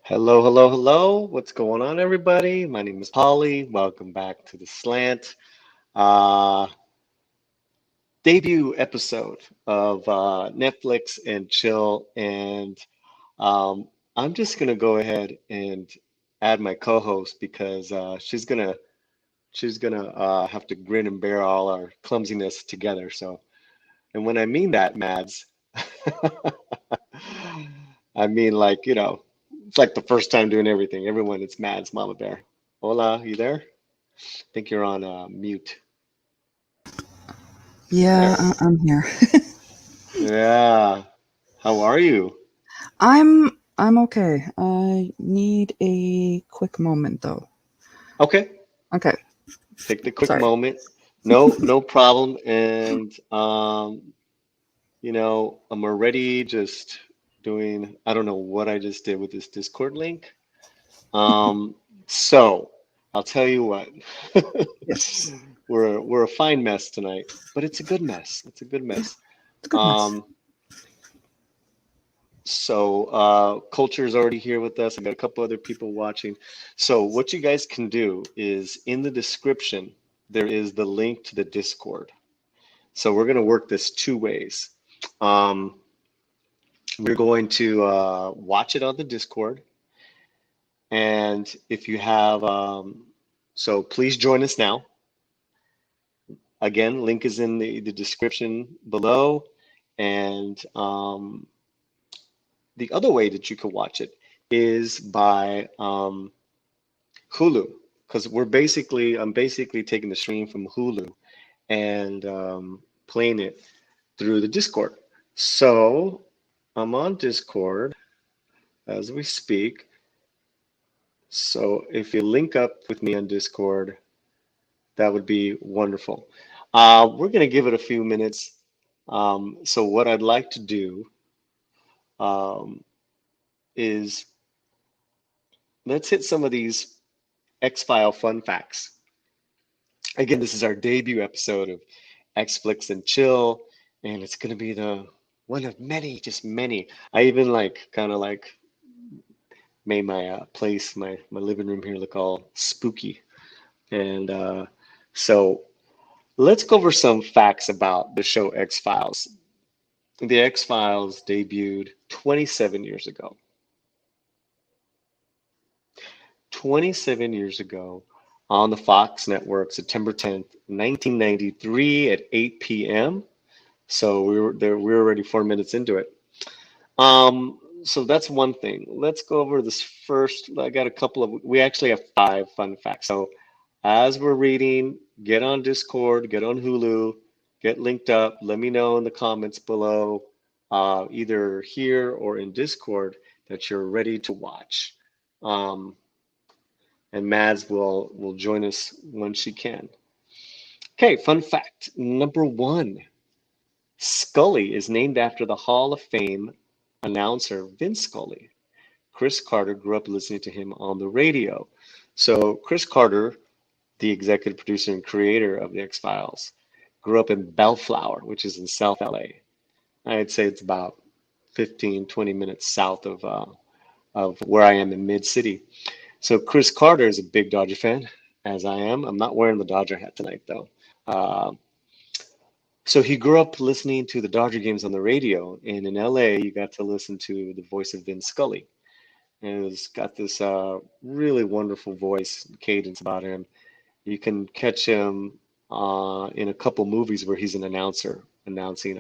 Hello, hello, hello. What's going on, everybody? My name is Polly. Welcome back to the Slant. Uh, Debut episode of Netflix and Chill. And um, I'm just gonna go ahead and add my co-host because she's gonna have to grin and bear all our clumsiness together. So, and when I mean that, Mads, I mean like it's like the first time doing everything. Everyone, it's Mads, Mama Bear. Hola, you there? I think you're on mute. Yeah, There. I'm here. Yeah. How are you? I'm okay. I need a quick moment though. Okay. Okay, Take the quick sorry. moment. No, no problem. And I'm already just doing, I don't know what I just did with this Discord link. Um, so I'll tell you what. Yes, We're a fine mess tonight, but it's a good mess. It's a good mess. it's a good mess. Um, So Culture is already here with us. I got a couple other people watching. So what you guys can do is in the description, there is the link to the Discord. So we're going to work this two ways. Um, we're going to watch it on the Discord. And if you have, so please join us now. Again, link is in the description below. And the other way that you can watch it is by Hulu, because I'm basically taking the stream from Hulu and playing it through the Discord. So I'm on Discord as we speak. So if you link up with me on Discord, that would be wonderful. We're going to give it a few minutes. So what I'd like to do um, is let's hit some of these X-File fun facts. Again, this is our debut episode of X-Flix and Chill, and it's gonna be the one of many, just many. I even like kind of like made my place, my living room here look all spooky. And so let's go over some facts about the show X-Files. The X-Files debuted 27 years ago. 27 years ago on the Fox network, September 10th, 1993 at 8 p.m. So we were there, we were already 4 minutes into it. So that's one thing. Let's go over this first. I got a couple of, we actually have five fun facts. So as we're reading, get on Discord, get on Hulu, get linked up. Let me know in the comments below, either here or in Discord, that you're ready to watch. Um, and Mads will join us when she can. Okay, fun fact number one. Scully is named after the Hall of Fame announcer Vince Scully. Chris Carter grew up listening to him on the radio. So Chris Carter, the executive producer and creator of the X-Files, grew up in Bellflower, which is in South LA. I'd say it's about 15, 20 minutes south of where I am in Mid-City. So Chris Carter is a big Dodger fan, as I am. I'm not wearing the Dodger hat tonight, though. Uh, So he grew up listening to the Dodger games on the radio, and in LA, you got to listen to the voice of Vin Scully. And it's got this really wonderful voice cadence about him. You can catch him in a couple movies where he's an announcer announcing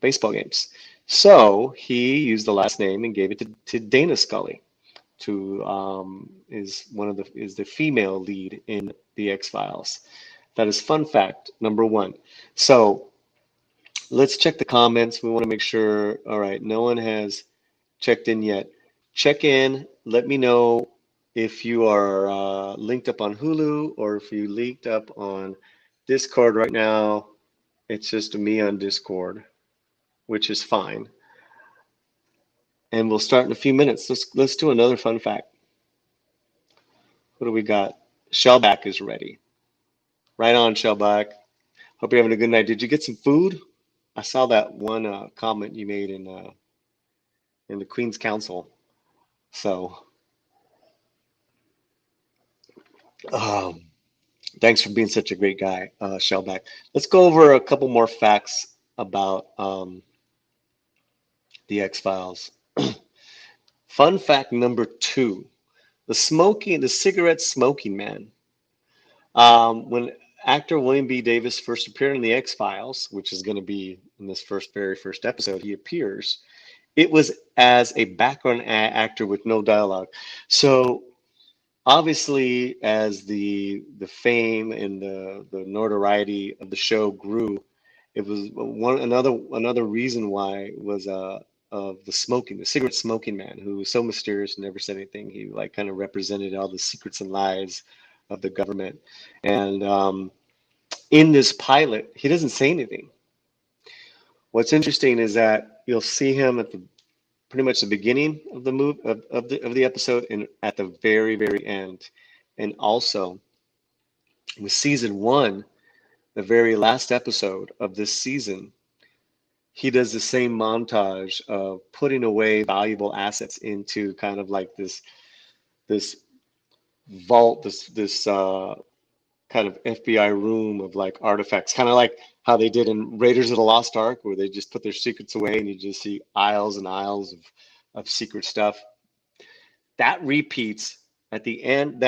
baseball games. So he used the last name and gave it to Dana Scully, to is the female lead in the X-Files. That is fun fact number one. So let's check the comments. We want to make sure. All right, no one has checked in yet. Check in. Let me know if you are linked up on Hulu or if you linked up on Discord right now. It's just me on Discord, which is fine. And we'll start in a few minutes. Let's do another fun fact. What do we got? Shellback is ready. Right on, Shellback. Hope you're having a good night. Did you get some food? I saw that one comment you made in in the Queen's Council. So, um, thanks for being such a great guy, Shellback. Let's go over a couple more facts about the X-Files. Fun fact number two, the cigarette smoking man. When actor William B. Davis first appeared in the X-Files, which is going to be in this very first episode, he appears. It was as a background actor with no dialogue. So obviously, as the fame and the notoriety of the show grew, it was another reason why was of the cigarette smoking man, who was so mysterious and never said anything. He like kind of represented all the secrets and lies of the government. And in this pilot, he doesn't say anything. What's interesting is that you'll see him at the pretty much the beginning of the of the episode and at the very end. And also with season one, the very last episode of this season, he does the same montage of putting away valuable assets into kind of like this vault, this kind of FBI room of like artifacts, kind of like how they did in Raiders of the Lost Ark, where they just put their secrets away and you just see aisles and aisles of secret stuff. That repeats at the end.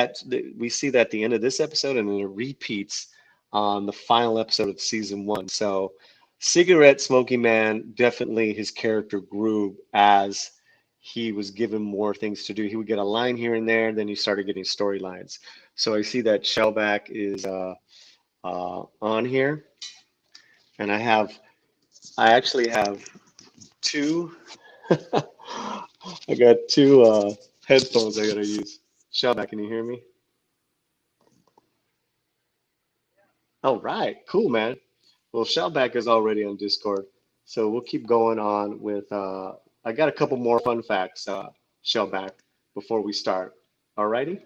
We see that at the end of this episode, and then it repeats on the final episode of season one. So, cigarette smoking man, definitely his character grew as he was given more things to do. He would get a line here and there, and then he started getting storylines. So I see that Shellback is on here, and I actually have two. I got two headphones I gotta use. Shellback, can you hear me? All right, cool, man. Well, Shellback is already on Discord, so we'll keep going on with. I got a couple more fun facts, Shellback, before we start. Alrighty?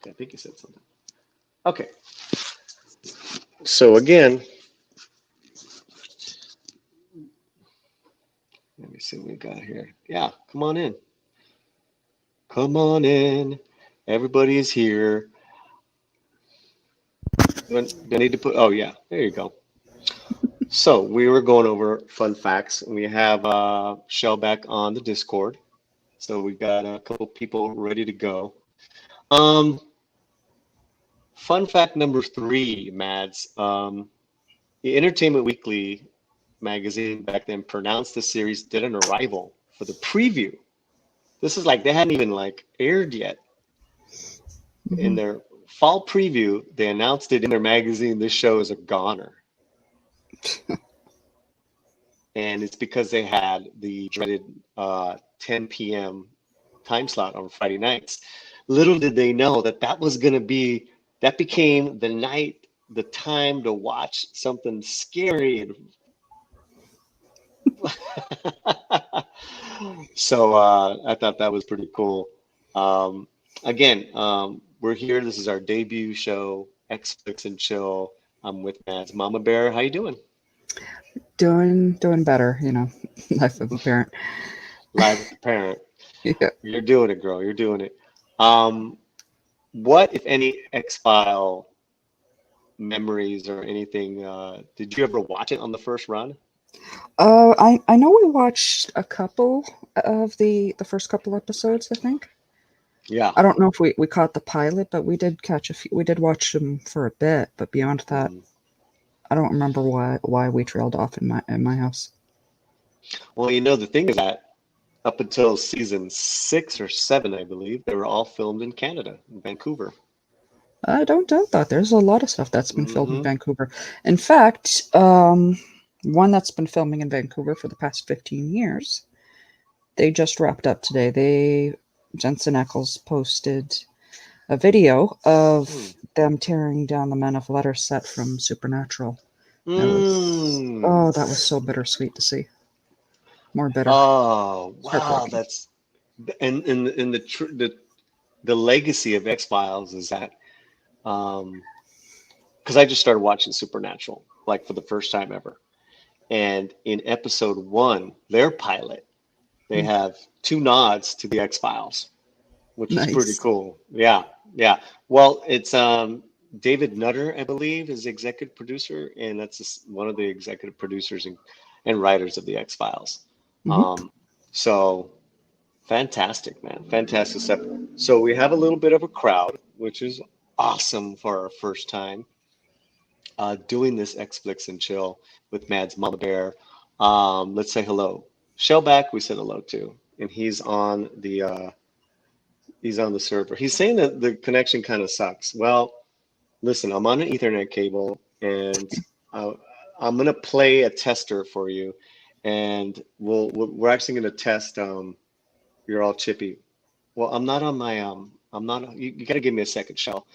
I think you said something. Okay. So again, let me see what we got here. Yeah, come on in. Come on in. Everybody is here. Do I need to put? Oh yeah, there you go. So we were going over fun facts. We have Shellback on the Discord. So we got a couple people ready to go. Fun fact number three, Mads. The Entertainment Weekly magazine back then pronounced the series Dead on Arrival for the preview. This is like they hadn't even like aired yet. In their fall preview, they announced it in their magazine. This show is a goner. And it's because they had the dreaded 10 p.m. time slot on Friday nights. Little did they know that that became the night, the time to watch something scary. And so I thought that was pretty cool. Again, we're here. This is our debut show, X-Flix and Chill. I'm with Mads. Mama Bear, how you doing? Doing better, life of a parent. Live with the parent. Yeah. You're doing it, girl. You're doing it. What, if any, X-File memories or anything? Did you ever watch it on the first run? I know we watched a couple of the first couple episodes, I think. Yeah. I don't know if we caught the pilot, but we did catch a few. We did watch them for a bit, but beyond that, I don't remember why we trailed off in my house. Well, the thing is that up until season 6 or 7, I believe, they were all filmed in Canada, in Vancouver. I don't doubt that. There's a lot of stuff that's been filmed in Vancouver. In fact, one that's been filming in Vancouver for the past 15 years, they just wrapped up today. Jensen Ackles posted a video of them tearing down the Men of Letters set from Supernatural. That was so bittersweet to see. More bitter. Oh, wow, that's and the legacy of X-Files is that because I just started watching Supernatural like for the first time ever, And in episode 1, their pilot, they Mm, have 2 nods to the X-Files, which is pretty nice. cool. Yeah, yeah. Well, it's David Nutter, I believe, is the executive producer, and that's one of the executive producers and writers of the X-Files. Hmm. Um, so fantastic, man. Fantastic stuff. So we have a little bit of a crowd, which is awesome for our first time doing this X-Flix and Chill with Mads Mama Bear. Let's say hello. Shellback, we said hello to, and he's on the server. He's saying that the connection kind of sucks. Well, listen, I'm on an Ethernet cable, and uh, I'm gonna play a tester for you, and we're actually gonna test. You're all chippy. Well, I'm not on my I'm not. You got to give me a second, Shell.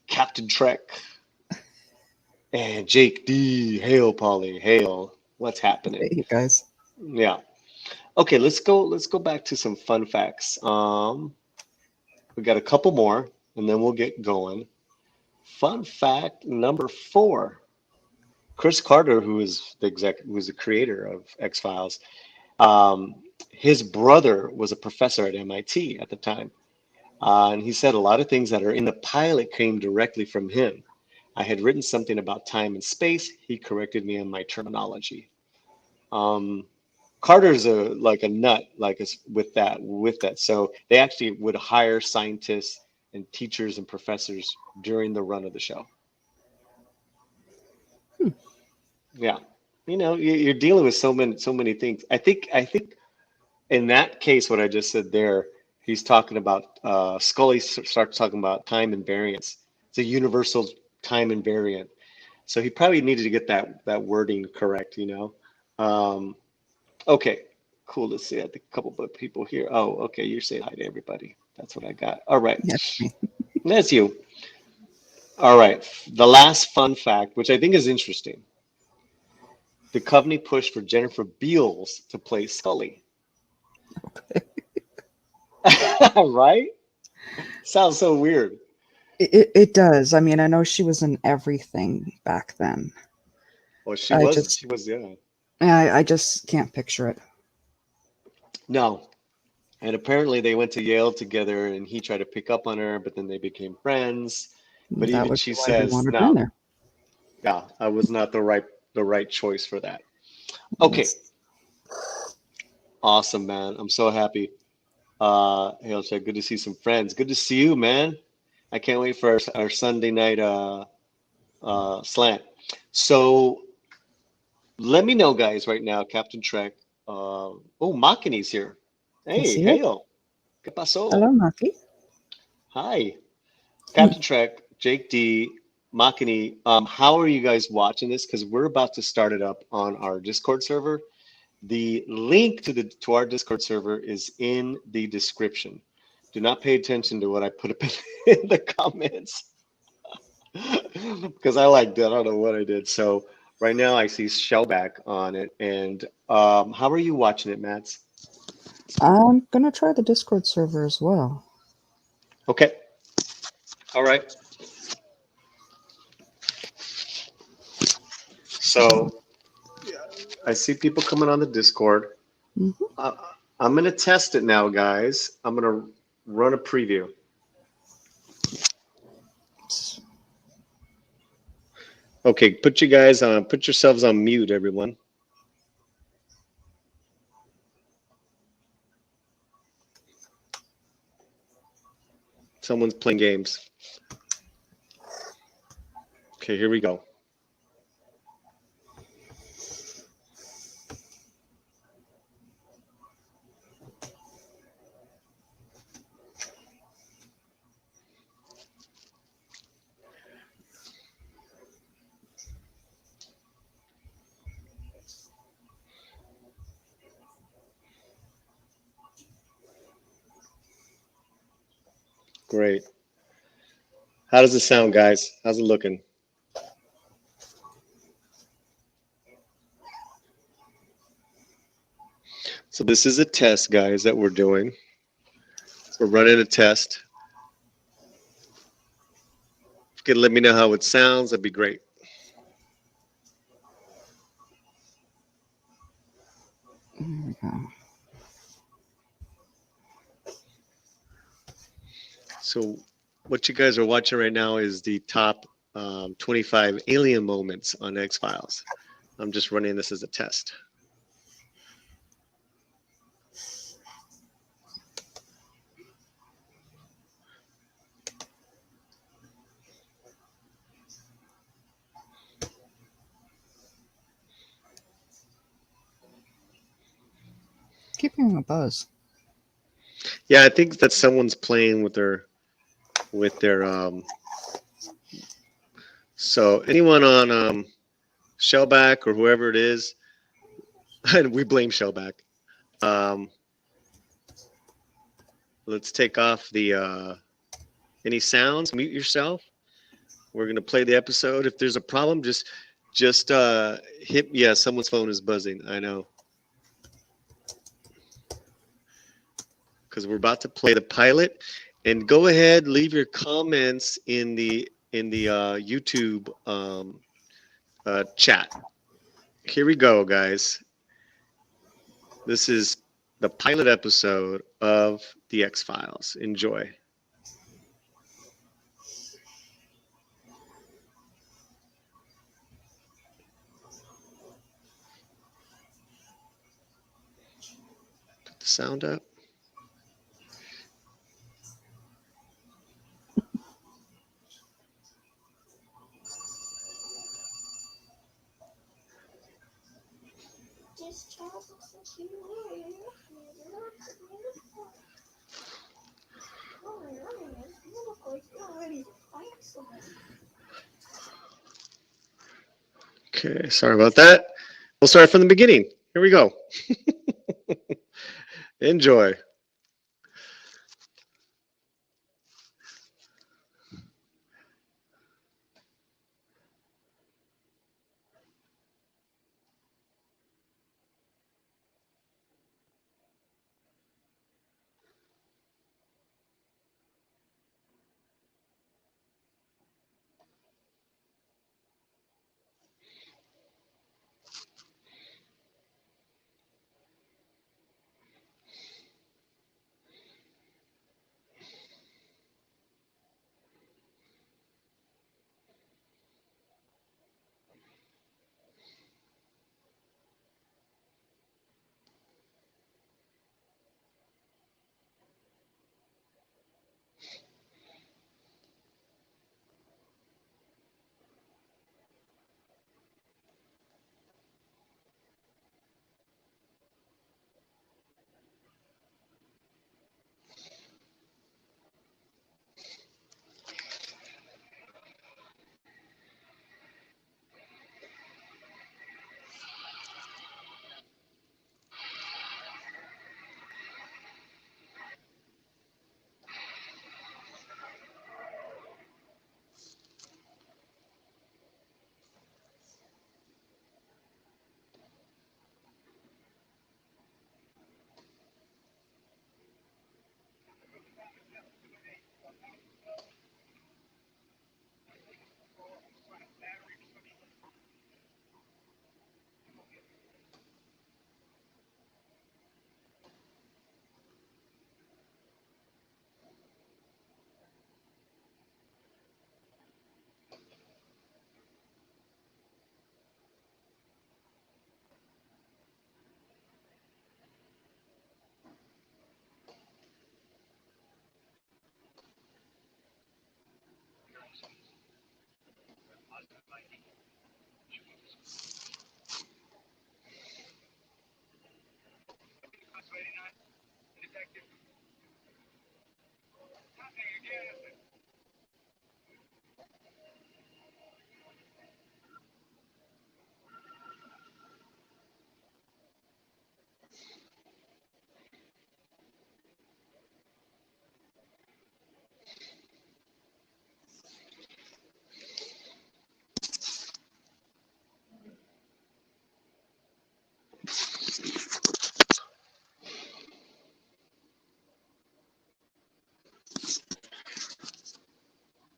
Captain Trek and Jake D. Hail, Polly. Hail. What's happening? Hey, you guys. Yeah. Okay, let's go. Let's go back to some fun facts. We got a couple more, and then we'll get going. Fun fact number 4. Chris Carter, who's the creator of X Files, his brother was a professor at MIT at the time. And he said a lot of things that are in the pilot came directly from him. I had written something about time and space. He corrected me on my terminology. Um, Carter's like a nut, with that. So they actually would hire scientists and teachers and professors during the run of the show. Hmm. Yeah, you're dealing with so many things. I think in that case, what I just said there, he's talking about Scully starts talking about time invariance. It's a universal time invariant. So he probably needed to get that wording correct. Um, okay, cool. Let's see. I think a couple of people here. Oh, okay. You're saying hi to everybody. That's what I got. All right. Yeah, me. That's you. All right. The last fun fact, which I think is interesting. The company pushed for Jennifer Beals to play Scully. Right? Sounds so weird. It does. I mean, I know she was in everything back then. Well, she I was, just, she was, yeah. I just can't picture it. No. And apparently they went to Yale together and he tried to pick up on her, but then they became friends. But That even would she be why he says, wanted her in no, there. yeah, I was not the right choice for that. Okay. Yes. Awesome, man. I'm so happy. Hail Check, good to see some friends. Good to see you, man. I can't wait for our Sunday night slant. So let me know, guys, right now, Captain Trek. Oh, Makini's here. I Hey, see it. Hail. ¿Qué pasó? Hello, Maki. Hi. Captain Trek, Jake D, Makini. How are you guys watching this? Because we're about to start it up on our Discord server. The link to our Discord server is in the description. Do not pay attention to what I put up in the comments because I like that. I don't know what I did. So right now I see Shellback on it. And how are you watching it, Mats? I'm gonna try the Discord server as well. Okay. All right. So I see people coming on the Discord. Hmm. Uh, I'm going to test it now, guys. I'm going to run a preview. Okay, put yourselves on mute, everyone. Someone's playing games. Okay, here we go. Great. How does it sound, guys? How's it looking? So this is a test, guys, that we're doing. We're running a test. If you could let me know how it sounds, that'd be great. There we go. So what you guys are watching right now is the top 25 alien moments on X-Files. I'm just running this as a test. Keep hearing a buzz. Yeah, I think that someone's playing with their so anyone on Shellback or whoever it is, and we blame Shellback. Let's take off the any sounds, mute yourself. We're gonna play the episode. If there's a problem, just hit. Yeah, someone's phone is buzzing. I know. Because we're about to play the pilot, and go ahead, leave your comments in the YouTube chat. Here we go, guys. This is the pilot episode of the X-Files. Enjoy. Put the sound up. Okay, sorry about that. We'll start from the beginning. Here we go. Enjoy.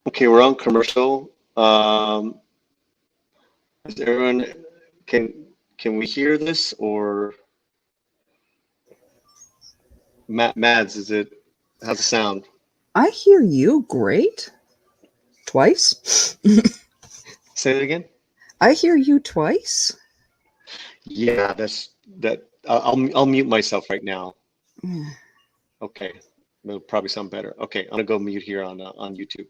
Okay, we're on commercial. Is everyone can we hear this or Mads, how's it sound? I hear you great. Twice? Say it again. I hear you twice. Yeah, that. I'll mute myself right now. Okay, it'll probably sound better. Okay, I'm gonna go mute here on YouTube.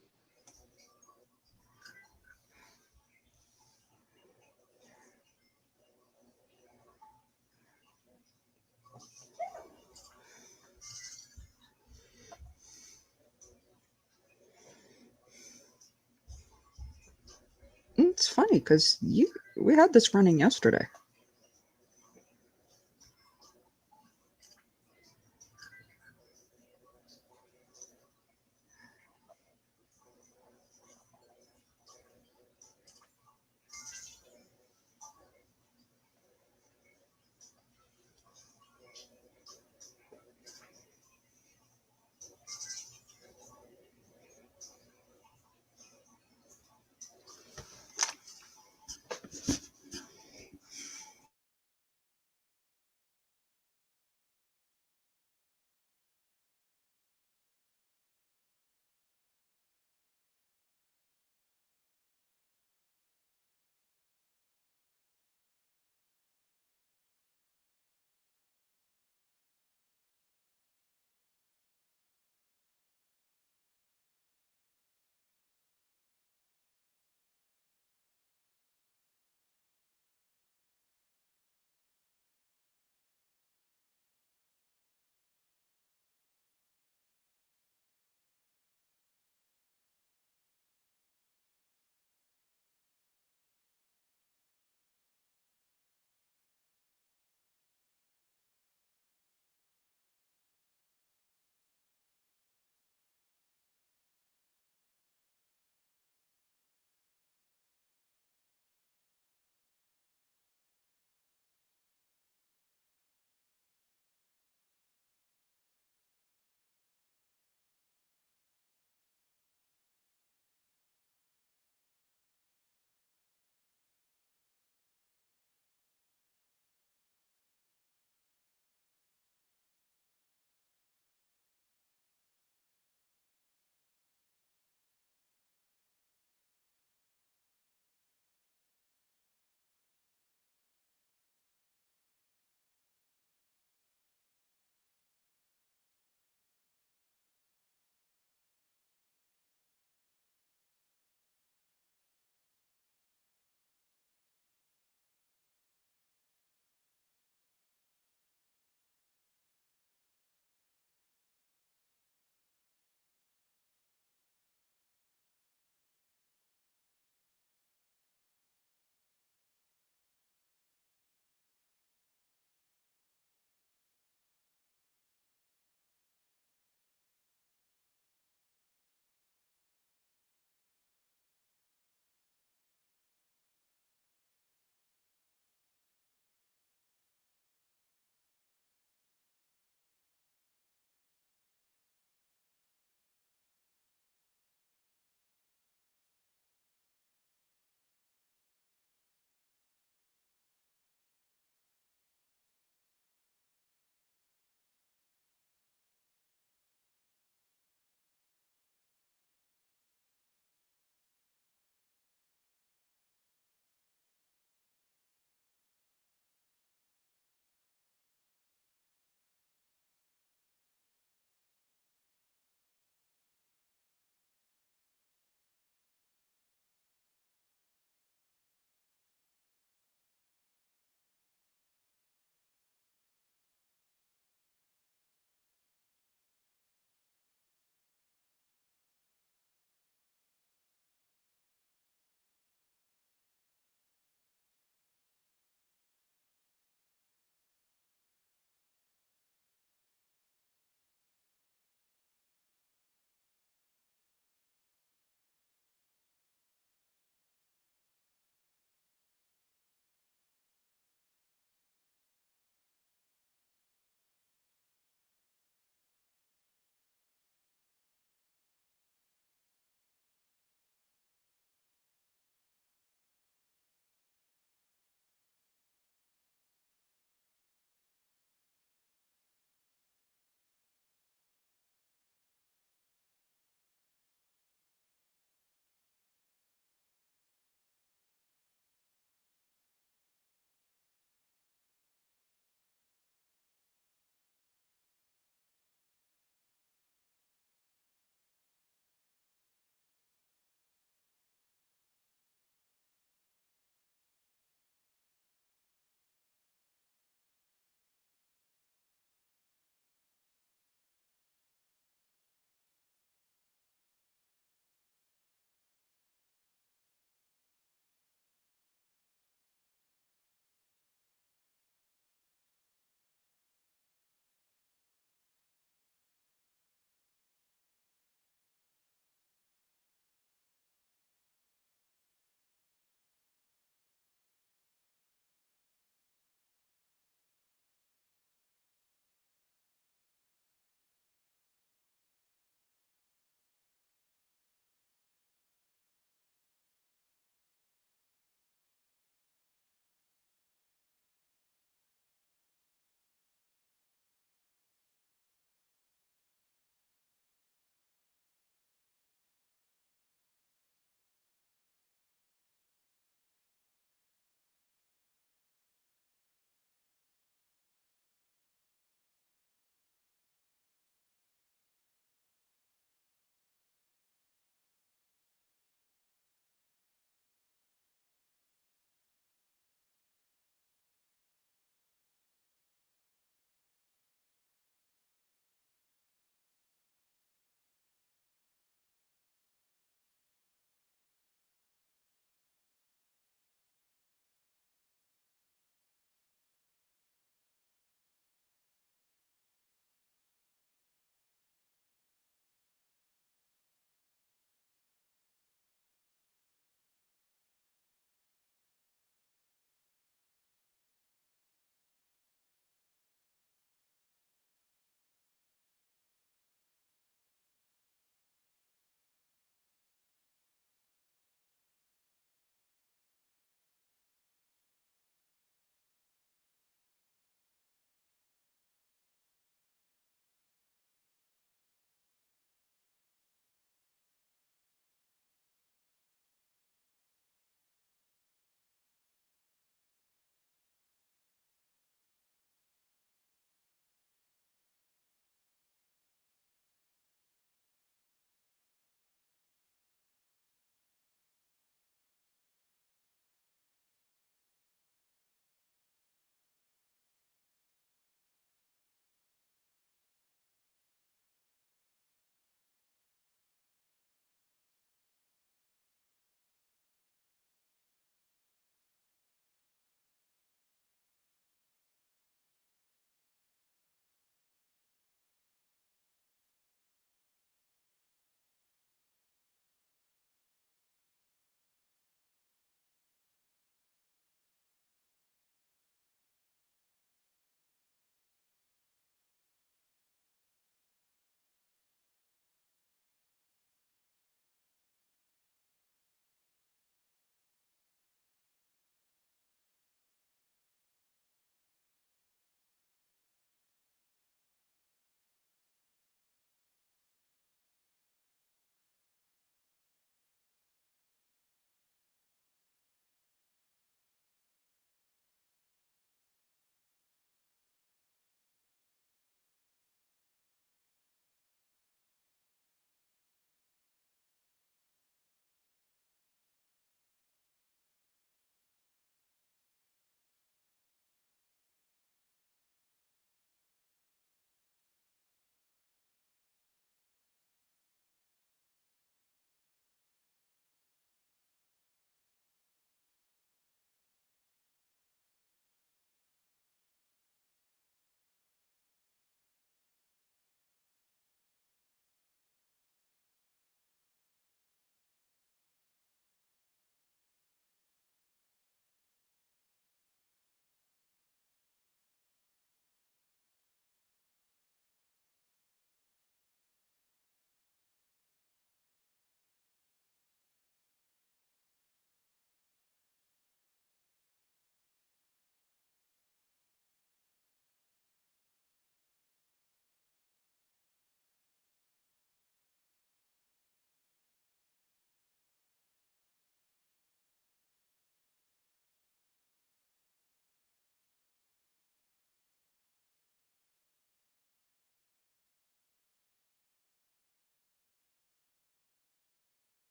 It's funny because we had this running yesterday.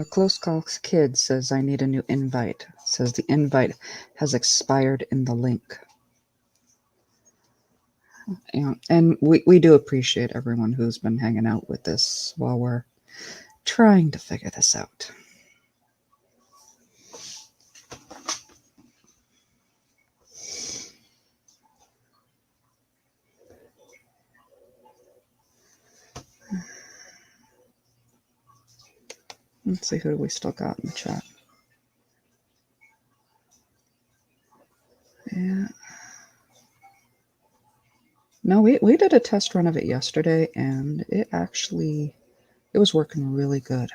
Close Calls Kid says, I need a new invite. Says the invite has expired in the link. Yeah, and we do appreciate everyone who's been hanging out with us while we're trying to figure this out. Let's see, who do we still got in the chat? Yeah. No, we did a test run of it yesterday, and it was working really good.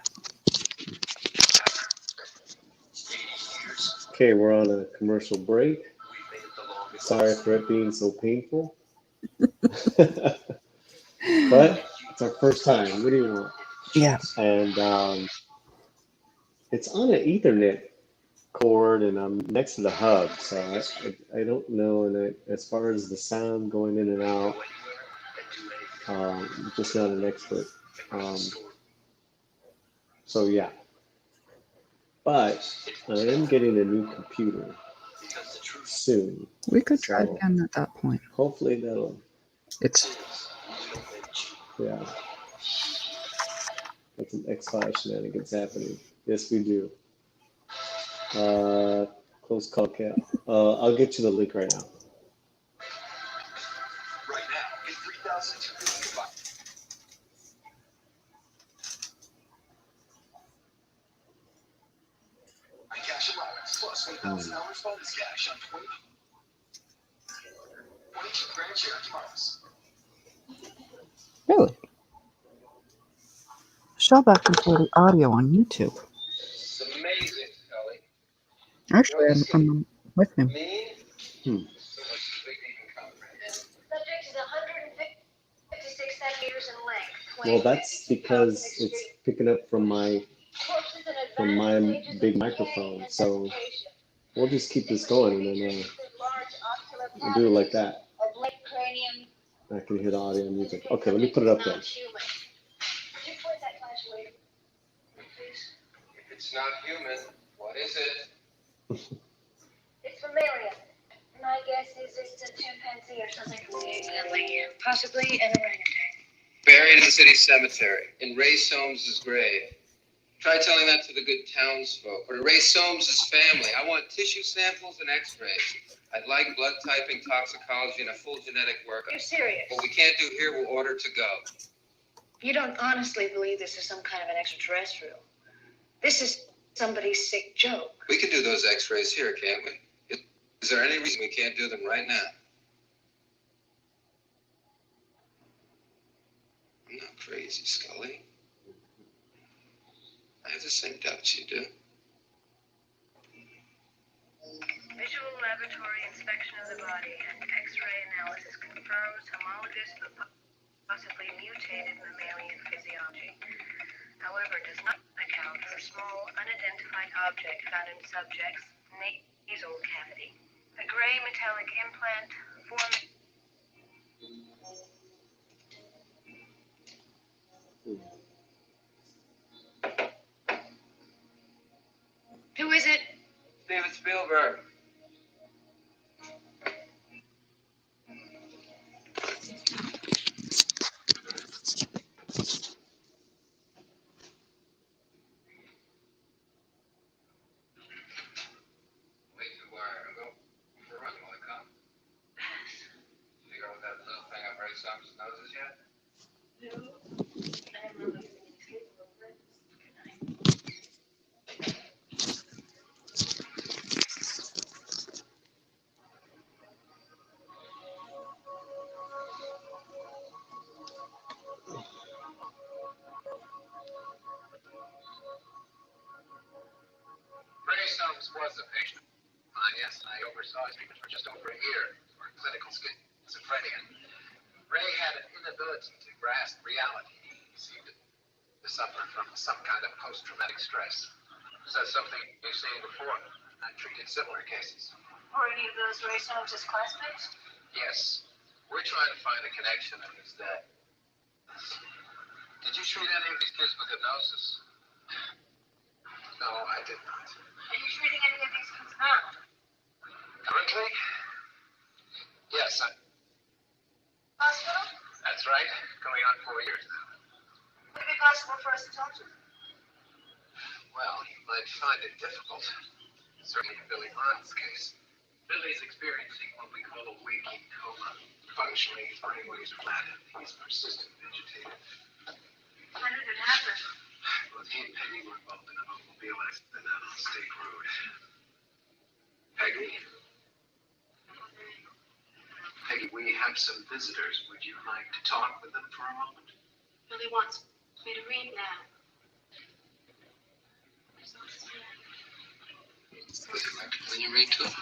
Okay, we're on a commercial break. Sorry for it being so painful. But it's our first time. What do you want? Yeah. And it's on an Ethernet cord, and I'm next to the hub, so I don't know. And as far as the sound going in and out, I'm just not an expert. So yeah, but I am getting a new computer soon. We could try again at that point. Hopefully that'll. It's. Yeah. That's an X-Files shenanigans happening. Yes, we do. Close call, Cat. I'll get you the link right now. Right now, get 3,255. Cash allowance plus $1,000 bonus cash on 22 Grand Cherokee models. Really? Shellback can play the audio on YouTube. It's amazing, Ellie. Actually, I'm with him. Subject is 156 centimeters in length. Well, that's because it's picking up from my big microphone. So we'll just keep this going, and then we'll do it like that. I can hear the audio and music. Okay, let me put it up there. If it's not human, what is it? It's mammalian. My guess is it's a chimpanzee or something from the England, possibly an orangutan. Buried in the city cemetery, in Ray Soames' grave. Try telling that to the good townsfolk, or to Ray Soames' family. I want tissue samples and x-rays. I'd like blood typing, toxicology, and a full genetic workup. You're serious? What we can't do here, we'll order to go. You don't honestly believe this is some kind of an extraterrestrial? This is somebody's sick joke. We can do those x-rays here, can't we? Is there any reason we can't do them right now? I'm not crazy, Scully. I have the same doubts you do. Visual laboratory inspection of the body and X-ray analysis confirms homologous but possibly mutated mammalian physiology. However, it does not account for small unidentified object found in subject's nasal cavity. A gray metallic implant forming. Who is it? David Spielberg. Wait, where? Go for a run, you want to come? Figure out what that little thing up Ray Soames' nose is yet? Ray Soames was a patient. Yes, I oversaw his treatment for just over a year for clinical schizophrenia. Ray had an inability to grasp reality. He seemed to suffer from some kind of post-traumatic stress. Is that something you've seen before? I treated similar cases. Or any of those Ray Soames' classmates? Yes. We're trying to find a connection in his death. Did you treat any of these kids with hypnosis? I did not. Are you treating any of these kids now? Currently? Yes, Hospital? that's right. Going on 4 years now. Would it be possible for us to talk to them? Well, you might find it difficult. Certainly in Billy Bond's case. Billy's experiencing what we call a waking coma. Functionally, his brainwaves are flat and he's persistent vegetative. When did it happen? Both he and Peggy were involved in an automobile accident out on State Road. Peggy? Peggy, we have some visitors. Would you like to talk with them for a moment? Billy wants me to read now. When you read to them?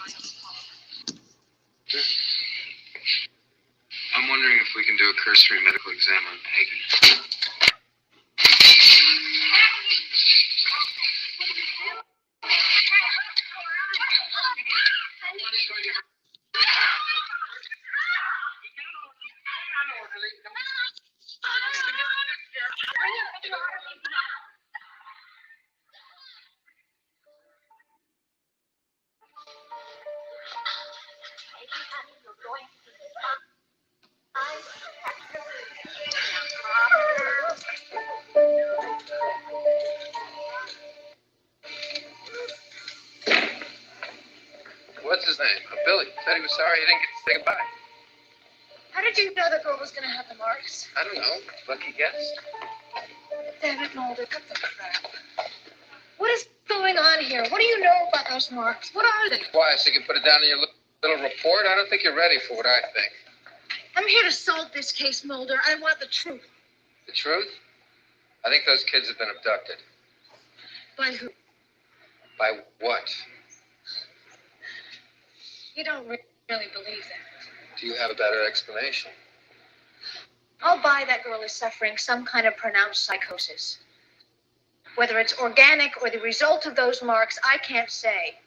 I'm wondering if we can do a cursory medical exam on Peggy. What's his name? Billy. Said he was sorry he didn't get to say goodbye. How did you know the girl was going to have the marks? I don't know. Lucky guess. Damn it, Mulder, cut the crap. What is going on here? What do you know about those marks? What are they? Why, so you can put it down in your little report? I don't think you're ready for what I think. I'm here to solve this case, Mulder. I want the truth. The truth? I think those kids have been abducted. By who? By what? You don't really believe that. Do you have a better explanation? I'll buy that girl is suffering some kind of pronounced psychosis. Whether it's organic or the result of those marks, I can't say.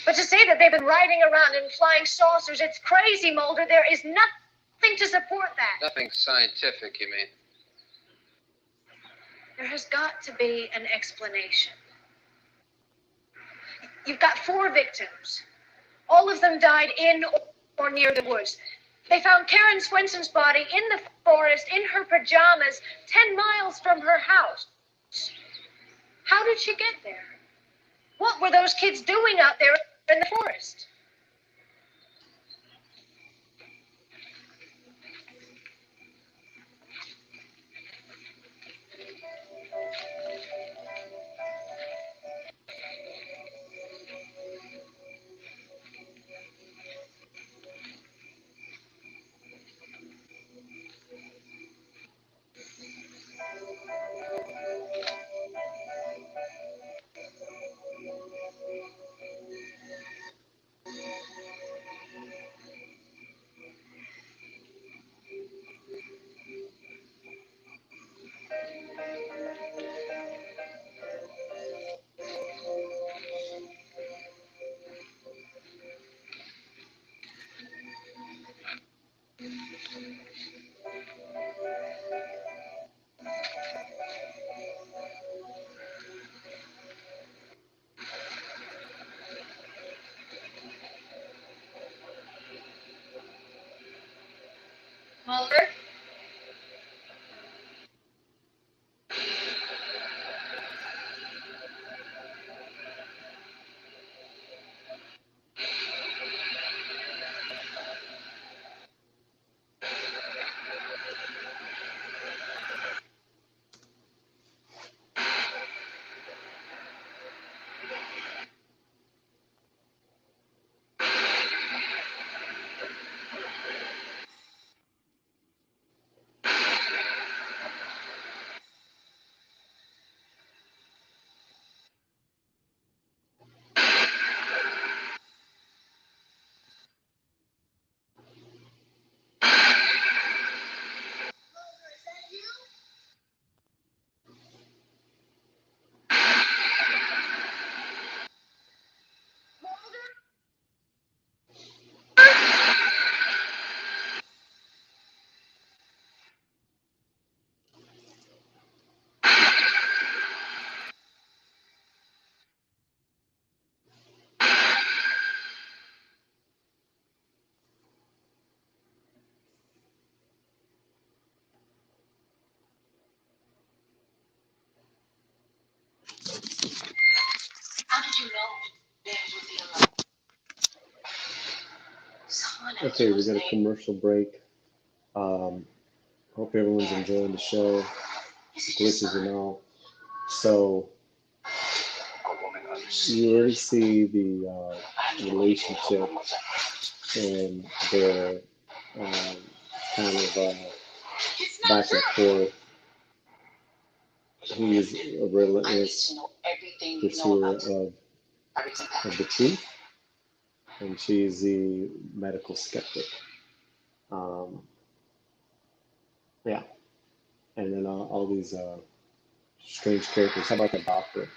But to say that they've been riding around in flying saucers, it's crazy, Mulder. There is nothing to support that. Nothing scientific, you mean? There has got to be an explanation. You've got 4 victims. All of them died in or near the woods. They found Karen Swenson's body in the forest in her pajamas 10 miles from her house. How did she get there? What were those kids doing out there in the forest? Mulder? Okay, we got a commercial break. Hope everyone's enjoying the show, glitches and all. So you already see the relationship and their um, kind of back and forth. He's a relentless pursuer of the truth, and she's the medical skeptic. Um, yeah, and then all these strange characters. How about the doctor?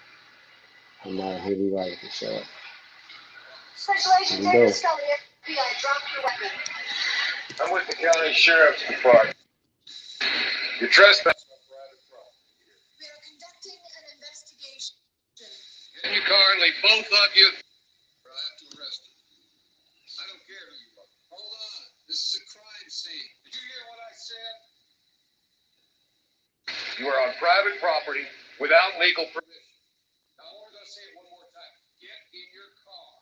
And here we are with the show. Special Agent David Scully, FBI, drop your weapon. I'm with the county sheriff's department. You're trespassing on private property. We are conducting an investigation. Get in your car and leave both of you, or I'll have to arrest you. I don't care who you are. Hold on. This is a crime scene. Did you hear what I said? You are on private property without legal permission. Now, we're going to say it one more time. Get in your car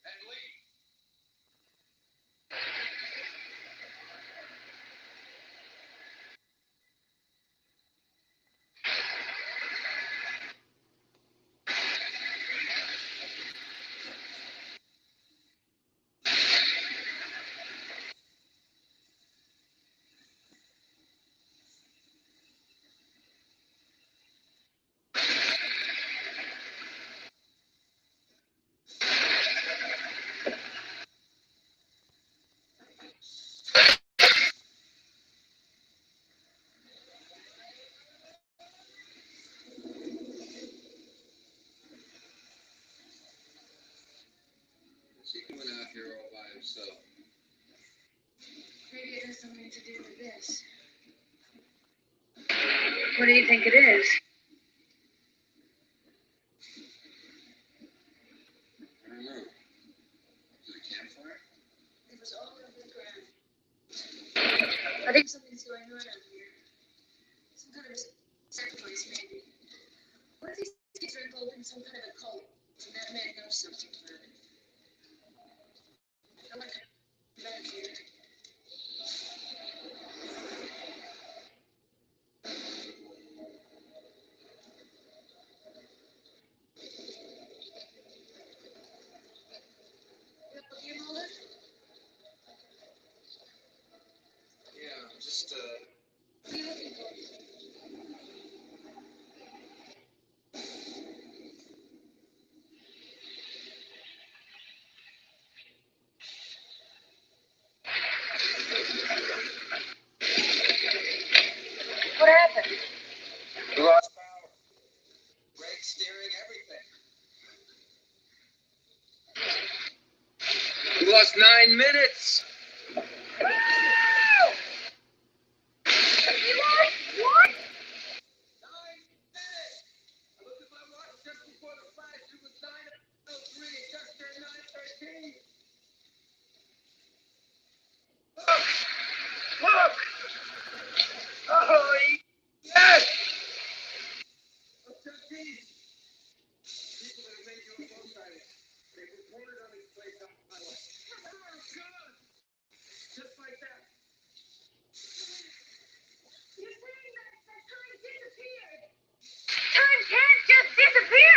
and leave. He went out here all by himself. Maybe it has something to do with this. What do you think it is? I don't know. Is it a campfire? It was all over the ground. I think something's going on out here. Some kind of sacrifice, maybe. What if these kids are involved in some kind of a cult, and that man knows something about it? I want to come back here. You know, Mulder? Yeah, just, What are you looking for? What happened? we lost power. Brake steering, everything. We lost 9 minutes. What? 9 minutes. I looked at my watch just before the flash. It was 9:03. It just turned 9:13. Look! Look! Oh, yes! Look, Justine. People that have made UFO sightings. They reported on this place on the highway. Oh, God! Just like that. You're saying that time disappeared? Time can't just disappear!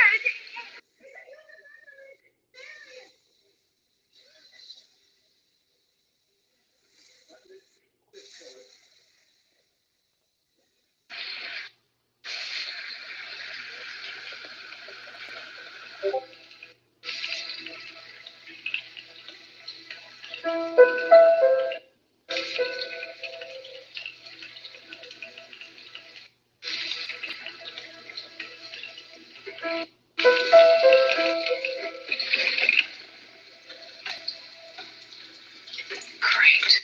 Great.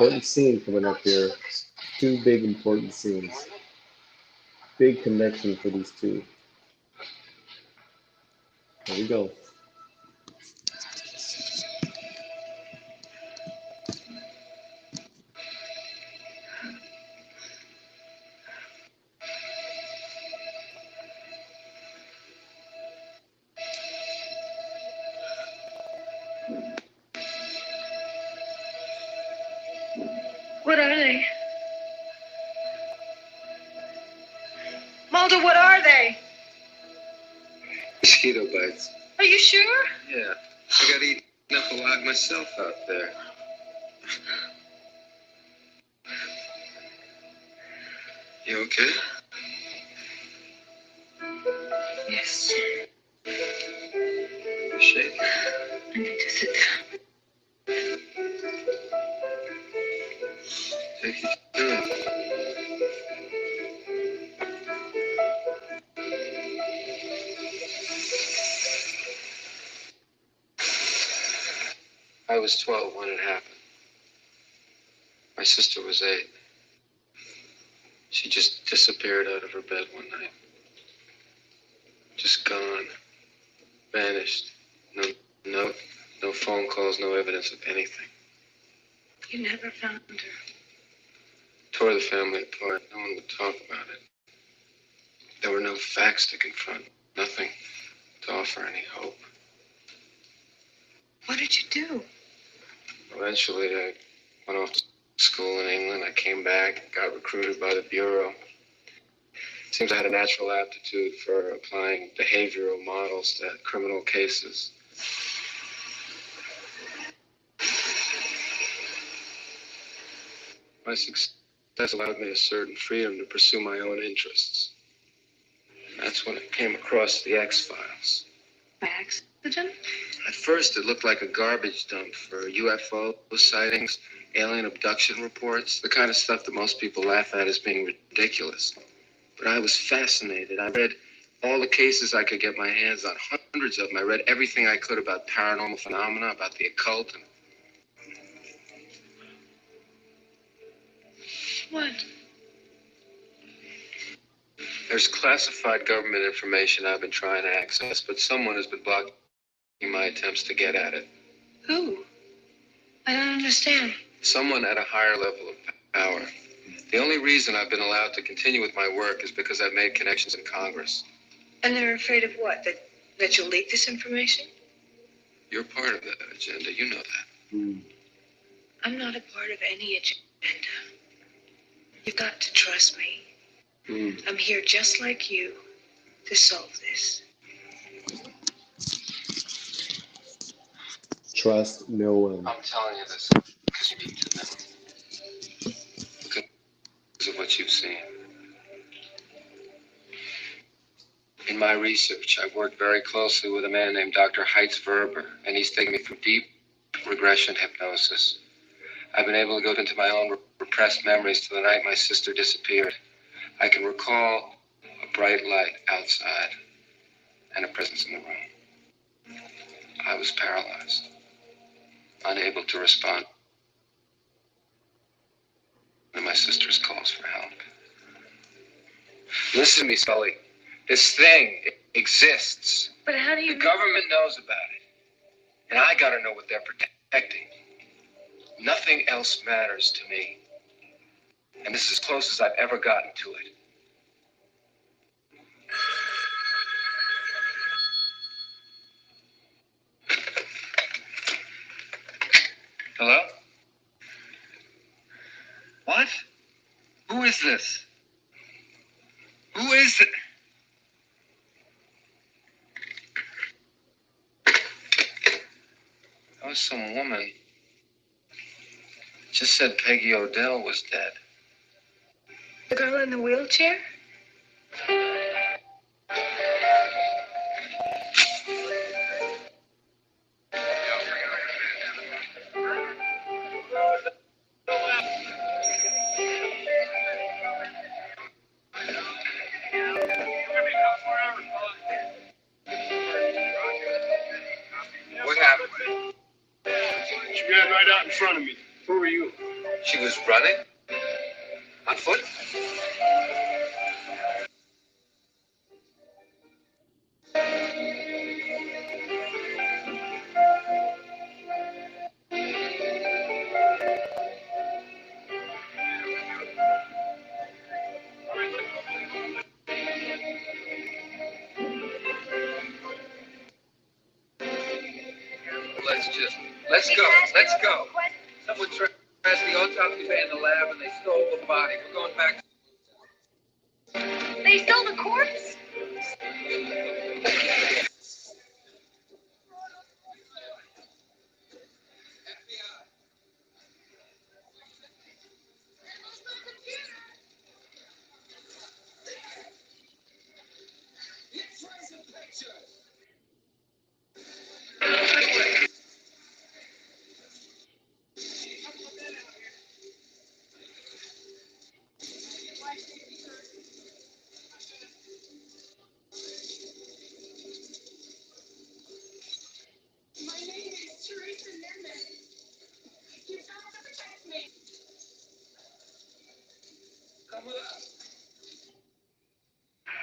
Important scene coming up here. Two big important scenes. Big connection for these two. Here we go. What are they? Mulder, what are they? Mosquito bites. Are you sure? Yeah. I got eaten up a lot myself out there. You okay? Yes. You're shaking. I need to sit down. Take your time. I was 12 when it happened. My sister was 8. She just disappeared out of her bed one night. Just gone. Vanished. No note, no phone calls, no evidence of anything. You never found her. Tore the family apart. No one would talk about it. There were no facts to confront. Nothing to offer any hope. What did you do? Eventually, I went off to school in England. I came back, got recruited by the Bureau. Seems I had a natural aptitude for applying behavioral models to criminal cases. My success allowed me a certain freedom to pursue my own interests. That's when I came across the X-Files. By accident? At first, it looked like a garbage dump for UFO sightings, alien abduction reports, the kind of stuff that most people laugh at as being ridiculous. But I was fascinated. I read all the cases I could get my hands on, hundreds of them. I read everything I could about paranormal phenomena, about the occult. And What? there's classified government information I've been trying to access, but someone has been blocking my attempts to get at it. Who? I don't understand. Someone at a higher level of power. The only reason I've been allowed to continue with my work is because I've made connections in Congress. And they're afraid of what? That you'll leak this information? You're part of that agenda. You know that. I'm not a part of any agenda. You've got to trust me. I'm here just like you to solve this. Trust no one. I'm telling you this because you need to know. Because of what you've seen. In my research, I've worked very closely with a man named Dr. Heitzverber, and he's taken me through deep regression hypnosis. I've been able to go into my own repressed memories to the night my sister disappeared. I can recall a bright light outside and a presence in the room. I was paralyzed, unable to respond to my sister's calls for help. Listen to me, Sully. This thing exists. But how do you... The government knows about it. And I gotta know what they're protecting. Nothing else matters to me. And this is as close as I've ever gotten to it. Hello? What? Who is this? Who is it? That was some woman. Just said Peggy Odell was dead. The girl in the wheelchair? What happened? She ran right out in front of me. Who are you? She was running? On foot? Let's go. Let's go. Someone trashed the autopsy bay in the lab and they stole the body. We're going back. They stole the corpse?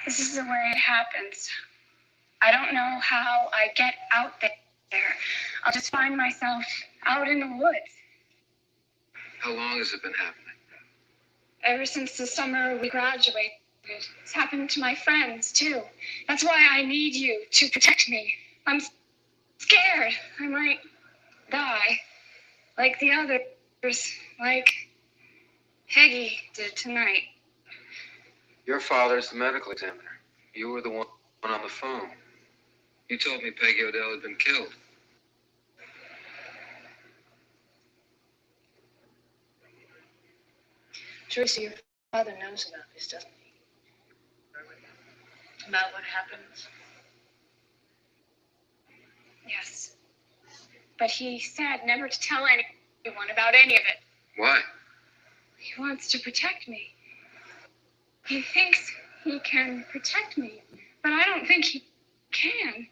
This is the way it happens. I don't know how I get out there. I'll just find myself out in the woods. How long has it been happening? Ever since the summer we graduated. It's happened to my friends, too. That's why I need you to protect me. I'm scared. I might die. Like the others. Like Peggy did tonight. Your father's the medical examiner. You were the one on the phone. You told me Peggy Odell had been killed. Teresa, your father knows about this, doesn't he? About what happened? Yes. But he said never to tell anyone about any of it. Why? He wants to protect me. He thinks he can protect me, but I don't think he can.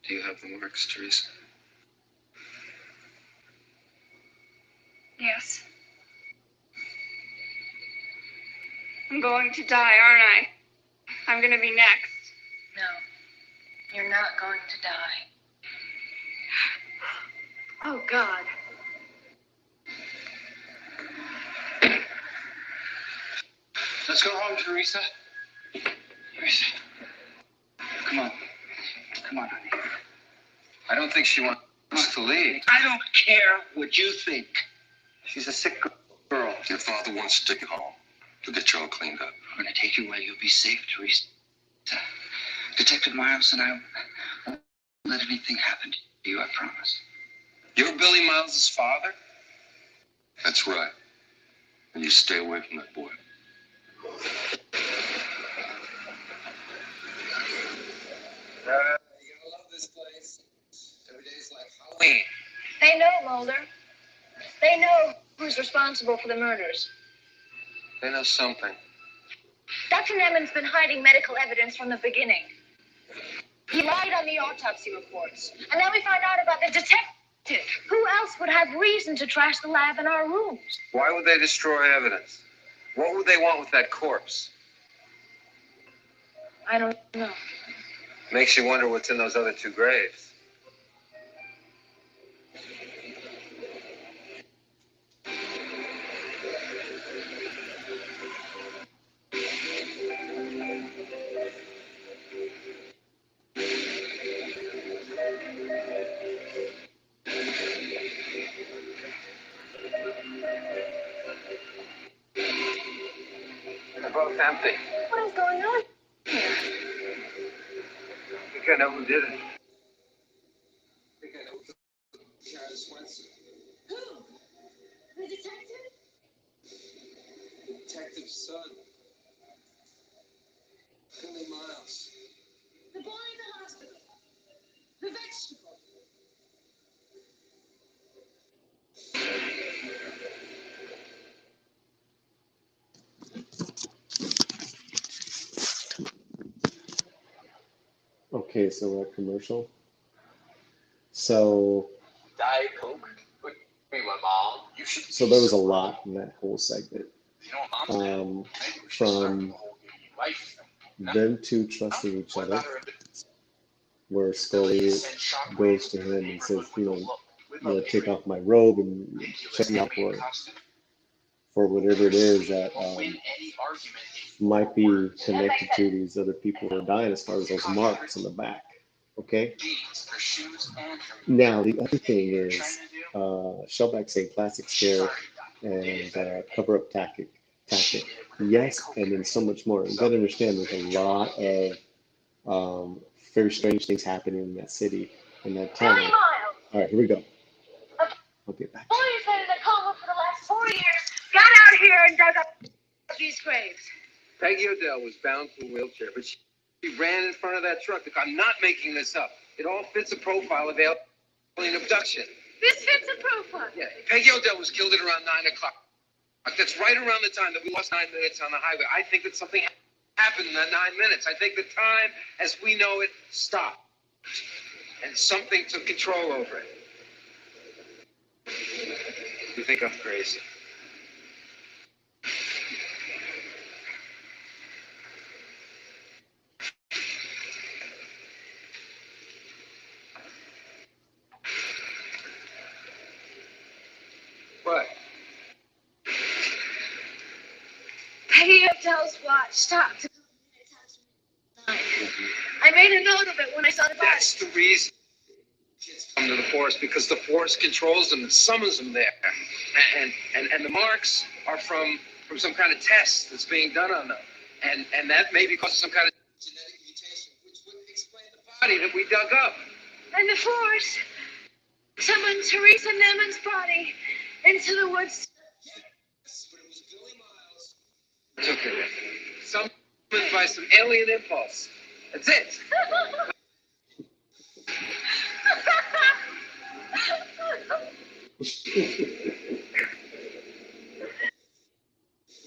Do you have the marks, Teresa? Yes. I'm going to die, aren't I? I'm going to be next. No, you're not going to die. Oh, God. Let's go home, Teresa. Teresa. Come on. Come on, honey. I don't think she wants to leave. I don't care what you think. She's a sick girl. Your father wants to take you home to get you all cleaned up. I'm going to take you where you'll be safe, Teresa. Detective Miles and I won't let anything happen to you, I promise. You're Billy Miles' father? That's right. And you stay away from that boy. You gotta love this place. Every day's like Halloween. They know, Mulder. They know who's responsible for the murders. They know something. Dr. Nemen's been hiding medical evidence from the beginning. He lied on the autopsy reports. And now we find out about the detective. Who else would have reason to trash the lab in our rooms? Why would they destroy evidence? What would they want with that corpse? I don't know. Makes you wonder what's in those other two graves. They're both empty. What is going on here? I think I know who did it. I think I know who killed Sharon Swenson. Who? The detective? The detective's son. Billy Miles. The boy in the hospital? The vegetable? Okay, so we're at commercial. So Diet Coke? What do you mean, my mom? You So there was a lot in that whole segment. From them two trusting each other, where Scully goes to him and says, take off my robe and check me out for whatever it is that might be connected to these other people who are dying, as far as those marks on the back. Okay. Now the other thing is Shellback saying classic scare and cover-up tactic. Yes, and then so much more. You got to understand, there's a lot of very strange things happening in that city in that town. All right, here we go. I'll get back. Boys been in a coma for the last 4 years. Got out here and dug up these graves. Peggy Odell was bound for a wheelchair, but she ran in front of that truck. I'm not making this up. It all fits a profile of alien abduction. This fits a profile. Yeah, Peggy Odell was killed at around 9 o'clock. That's right around the time that we lost 9 minutes on the highway. I think that something happened in that 9 minutes. I think the time, as we know it, stopped. And something took control over it. You think I'm crazy? What? Peggy Odell's watch stopped. I made a note of it when I saw the body. That's the reason kids come to the forest, because the forest controls them and summons them there. And the marks are from some kind of test that's being done on them. And that may be because of some kind of genetic mutation, which would explain the body that we dug up. And the force summoned Teresa Nemon's body into the woods. Yes, but it was Billy Miles who took her. Summoned by some alien impulse. That's it.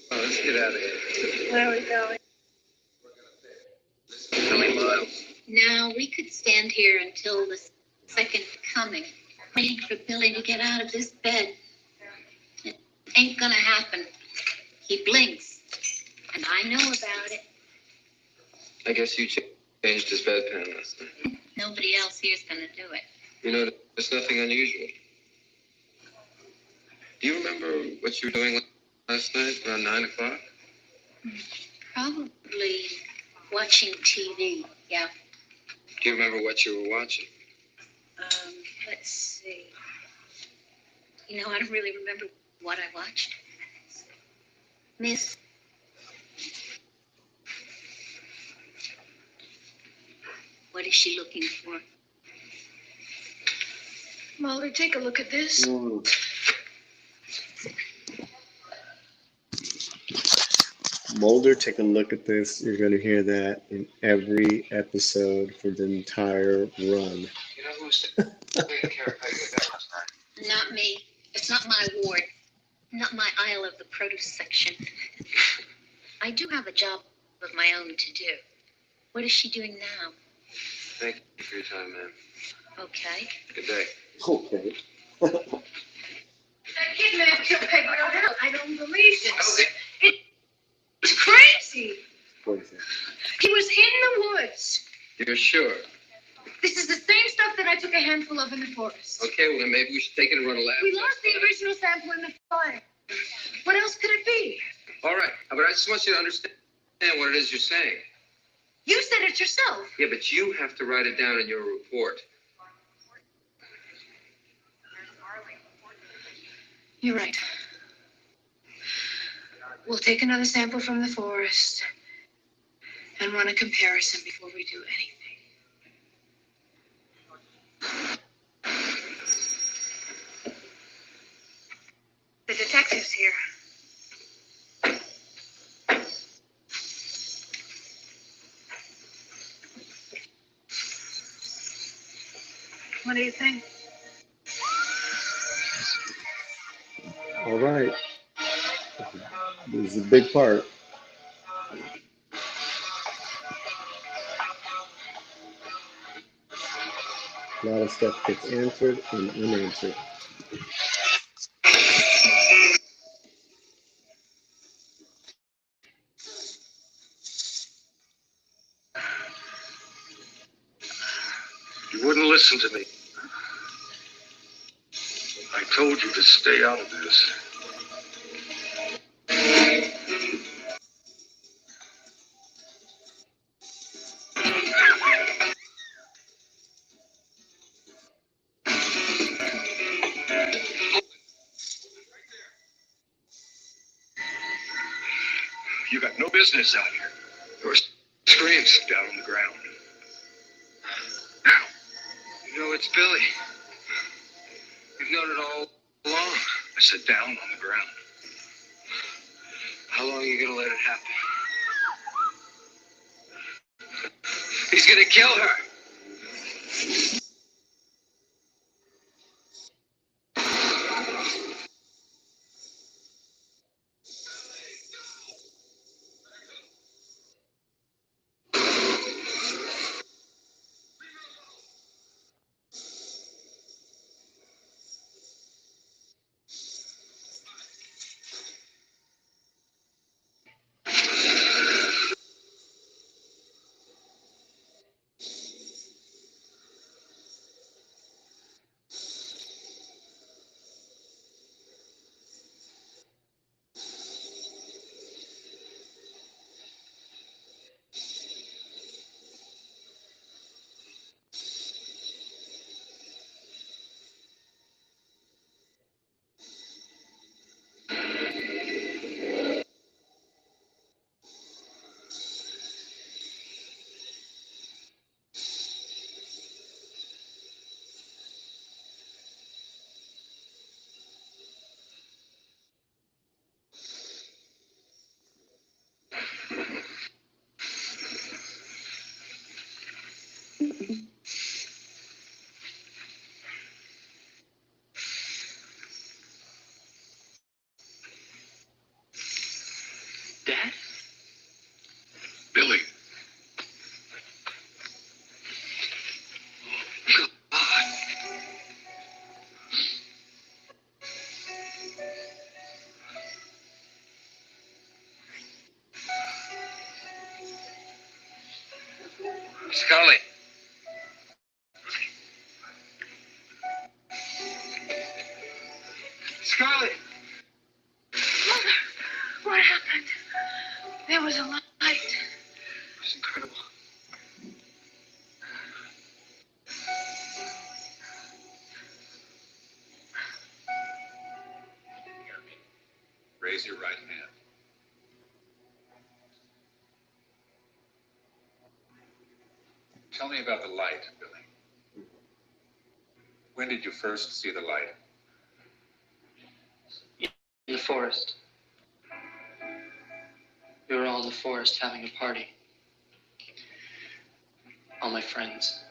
Oh, let's get out of here. Where are we going? Billy Miles. Now, we could stand here until the second coming, waiting for Billy to get out of this bed. It ain't gonna happen. He blinks, and I know about it. I guess you changed his bedpan last night. Nobody else here's gonna do it. You know, there's nothing unusual. Do you remember what you were doing last night around 9 o'clock? Probably watching TV, yeah. Do you remember what you were watching? Let's see. You know, I don't really remember what I watched. Miss. What is she looking for? Mulder, take a look at this. Mulder, take a look at this. You're going to hear that in every episode for the entire run. You know who's taking care of Peggy last night? Not me. It's not my ward. Not my aisle of the produce section. I do have a job of my own to do. What is she doing now? Thank you for your time, ma'am. Okay. Good day. Okay. That kidnapped Peggy Odell. I don't believe this. It's crazy. He was in the woods. You're sure? This is the same stuff that I took a handful of in the forest. Okay, well, then maybe we should take it and run a lab. We lost the original sample in the fire. What else could it be? All right, but I just want you to understand what it is you're saying. You said it yourself. Yeah, but you have to write it down in your report. You're right. We'll take another sample from the forest and run a comparison before we do anything. The detective's here. What do you think? All right. This is a big part. A lot of stuff gets answered and unanswered. wouldn't listen to me. I told you to stay out of this. You got no business out here. There were screams down on the ground. Now, You know, it's Billy. You've known it all along. I said down on the ground. How long are you gonna let it happen? He's gonna kill her. Dad? Billy. Scully. Scully. Mother, what happened? There was a light. It's incredible. Raise your right hand. Tell me about the light, Billy. When did you first see the light? In the forest. We were all in the forest having a party. All my friends.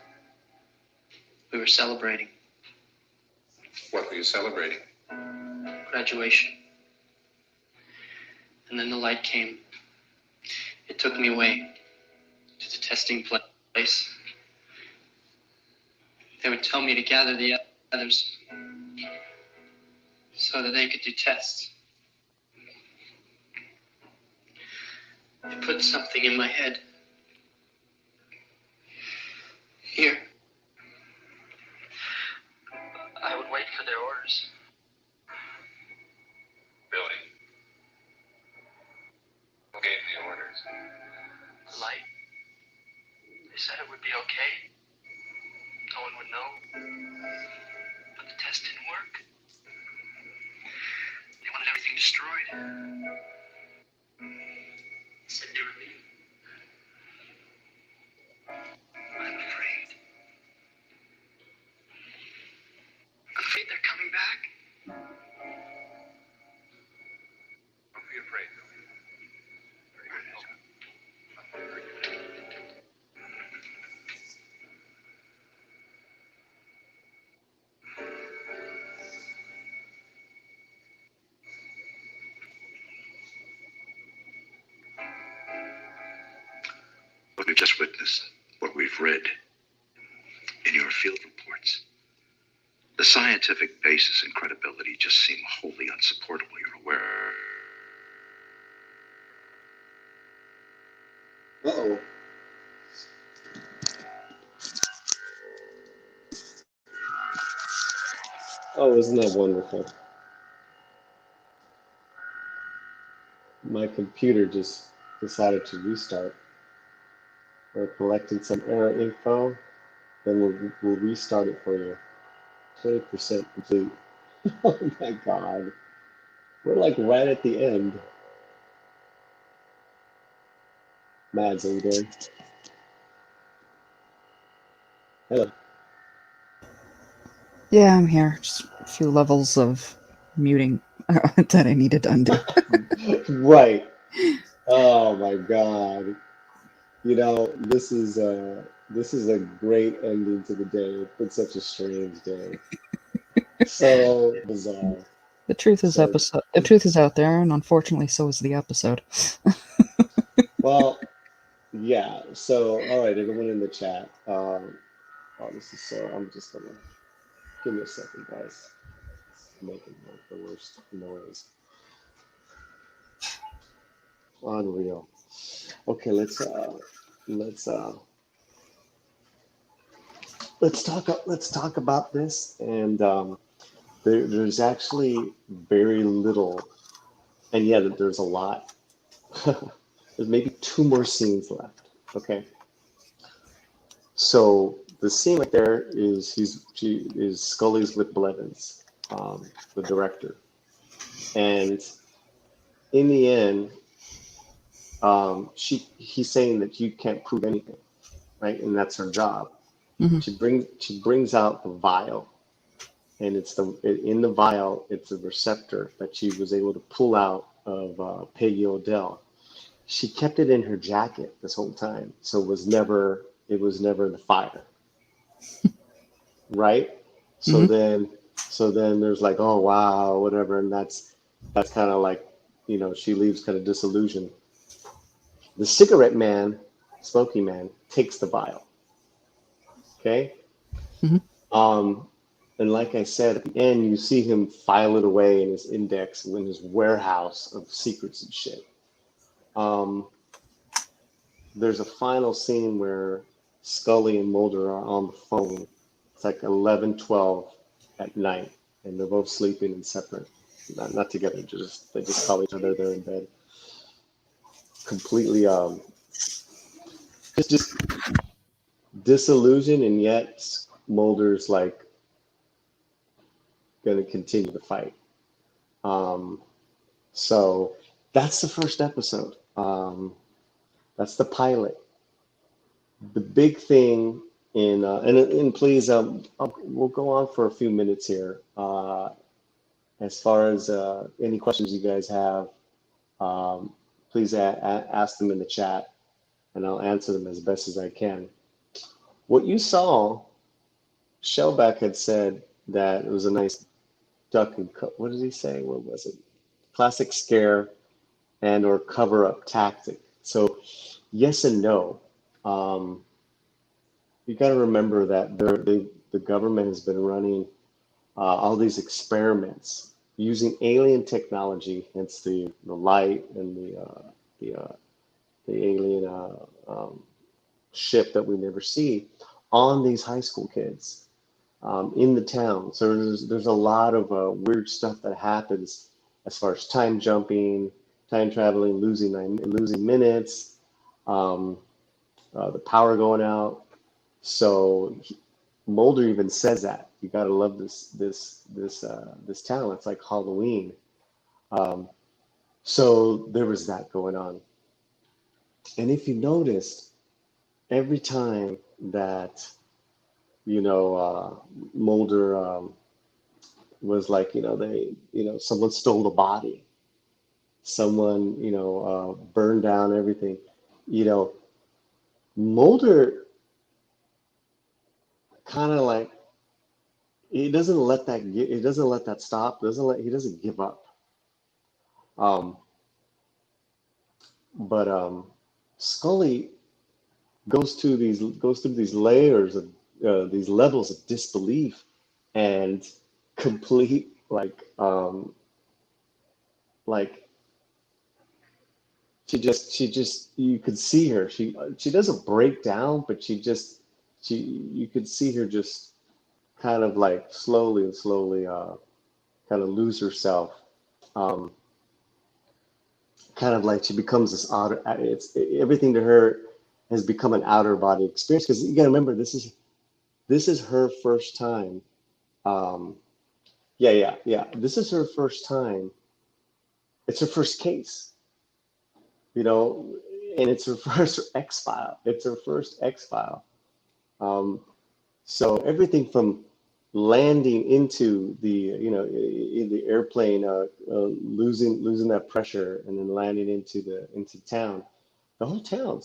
We were celebrating What were you celebrating? graduation. And then the light came. It took me away to the testing place. They would tell me to gather the others so that they could do tests. They put something in my head. Here. I would wait for their orders. Billy. Who gave the orders? The light. They said it would be okay. No one would know. But the test didn't work. They wanted everything destroyed. Said they were leaving. I'm afraid. I'm afraid they're coming back. Don't be afraid, Billy. Very good. What we've just witnessed, what we've read in your field reports, the scientific basis and credibility just seem wholly unsupportable. You're aware. Uh-oh. Oh, isn't that wonderful? My computer just decided to restart. We're collecting some error info, then we'll restart it for you. 20% complete. Oh my God. We're like right at the end. Mads, are you there? Hello. Yeah, I'm here. Just a few levels of muting that I needed to undo. Right. Oh my God. This is a great ending to the day. It's been such a strange day. So bizarre. So The truth is out there, and unfortunately, so is the episode. well, yeah. So all right, everyone in the chat. Oh, this is so. I'm just gonna give me a second, guys. It's making like the worst noise. Unreal. Okay, let's uh let's talk about this and there's actually very little and yet there's a lot. There's maybe two more scenes left. Okay. So the scene right there is she is Scully's with Blevins, the director. And in the end, he's saying that you can't prove anything, right? And that's her job. Hmm. She brings out the vial, and in the vial it's a receptor that she was able to pull out of Peggy Odell. She kept it in her jacket this whole time, so it was never in the fire, right? So Hmm. then so then there's like, oh wow, whatever, and that's kind of like, she leaves kind of disillusioned. The cigarette man, Smoky Man, takes the vial. Okay. Hmm. Um, and like I said, at the end, you see him file it away in his index in his warehouse of secrets and shit. Um, there's a final scene where Scully and Mulder are on the phone. It's like 11:12 at night, and they're both sleeping and separate, not together. Just they just call each other. They're in bed, completely just disillusioned, and yet Mulder's like going to continue the fight. Um, So that's the first episode. That's the pilot. The big thing and please, we'll go on for a few minutes here. As far as any questions you guys have, um, please ask them in the chat, and I'll answer them as best as I can. What you saw, Shellback had said that it was a nice duck and what did he say? What was it? Classic scare and or cover up tactic. So yes and no. Um, you got to remember that the government has been running all these experiments using alien technology, hence the light and the the alien ship that we never see on these high school kids in the town. So there's a lot of weird stuff that happens as far as time jumping, time traveling, losing minutes, um, the power going out. So Mulder even says that you got to love this town. It's like Halloween. Um, so there was that going on. And if you noticed, every time that Mulder was like, someone stole the body, someone burned down everything, you know, Mulder kind of like he doesn't let that stop. He doesn't give up. Um, but Scully goes through these layers of these levels of disbelief and complete like she just you could see her. She doesn't break down, but she you could see her just kind of like slowly and slowly kind of lose herself. Um, Kind of like she becomes this outer, it's everything to her has become an outer body experience, because you got to remember this is her first time. Um, yeah. This is her first time. It's her first case, you know, and it's her first X file. It's her first X file. Um, so everything from landing into in the airplane, losing that pressure, and then landing into town. The whole town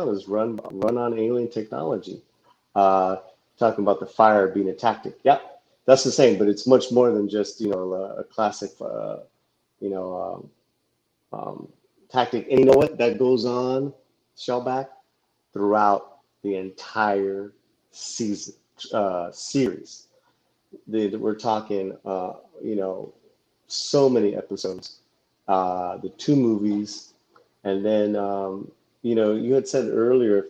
is run on alien technology. Uh, Talking about the fire being a tactic. Yeah, that's the same, but it's much more than just a classic you know tactic. And you know what? That goes on, Shellback, throughout the entire season series. We're talking so many episodes, the two movies, and then you had said earlier,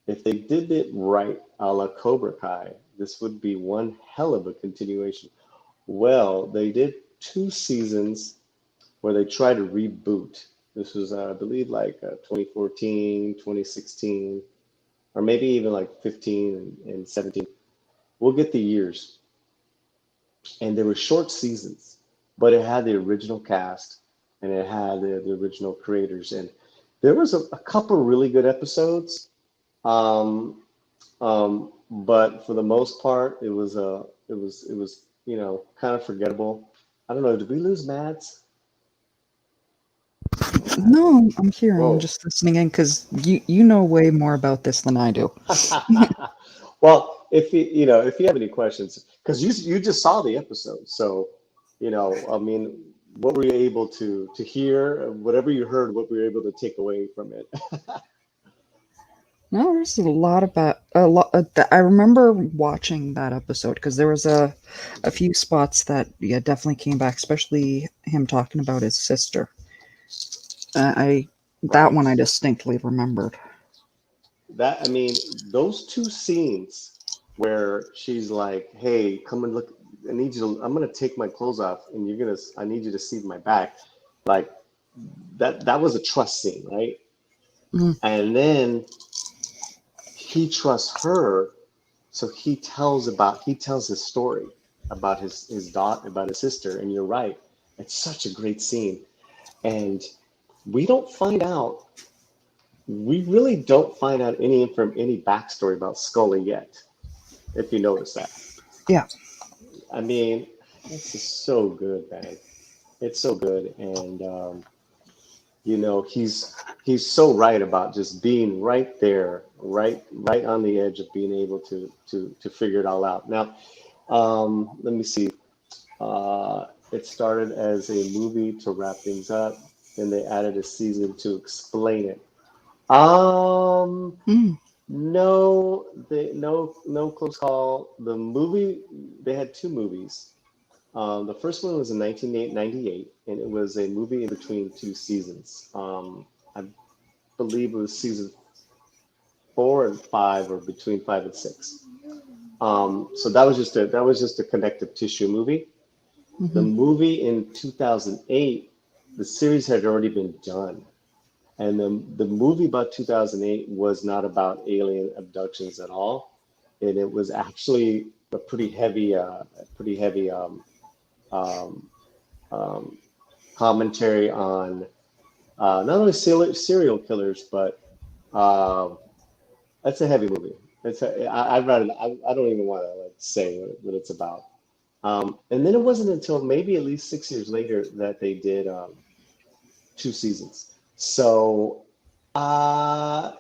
if they did it right, a la Cobra Kai, this would be one hell of a continuation. Well, they did two seasons where they tried to reboot. This was, I believe, like 2014, 2016, or maybe even like 15 and 17. We'll get the years. And they were short seasons, but it had the original cast and it had the original creators. And there was a couple really good episodes. Um, but for the most part, it was kind of forgettable. I don't know. Did we lose Mads? No, I'm here. I'm Whoa. just listening in because you know way more about this than I do. Well, if you have any questions, because you just saw the episode, so I mean, what were you able to hear? Whatever you heard, what were you able to take away from it? No, there's a lot. I remember watching that episode because there was a few spots that yeah definitely came back, especially him talking about his sister. I that one Right. I distinctly remembered. I mean, those two scenes where she's like, "Hey, come and look. I need you to. I'm gonna take my clothes off, and I need you to see my back." Like that was a trust scene, right? Mm. And then he trusts her, so he tells his story about his daughter, about his sister. And you're right, it's such a great scene. And we don't find out, we really don't find out any backstory about Scully yet, if you notice that. Yeah. I mean, this is so good, man. It's so good. And he's so right about just being right there, right on the edge of being able to figure it all out. Now, let me see. It started as a movie to wrap things up, and they added a season to explain it. Um, Mm. no, no close call. The movie, they had two movies. The first one was in 1998, and it was a movie in between two seasons. I believe it was season 4 and 5, or between 5 and 6. So that was just a connective tissue movie. The Hmm. movie in 2008, the series had already been done. And the movie about 2008 was not about alien abductions at all. And it was actually a pretty heavy um, um, commentary on not only serial killers, but uh, that's a heavy movie. I'd rather, I don't even want to like say what it's about. And then it wasn't until maybe at least 6 years later that they did two seasons. So, uh,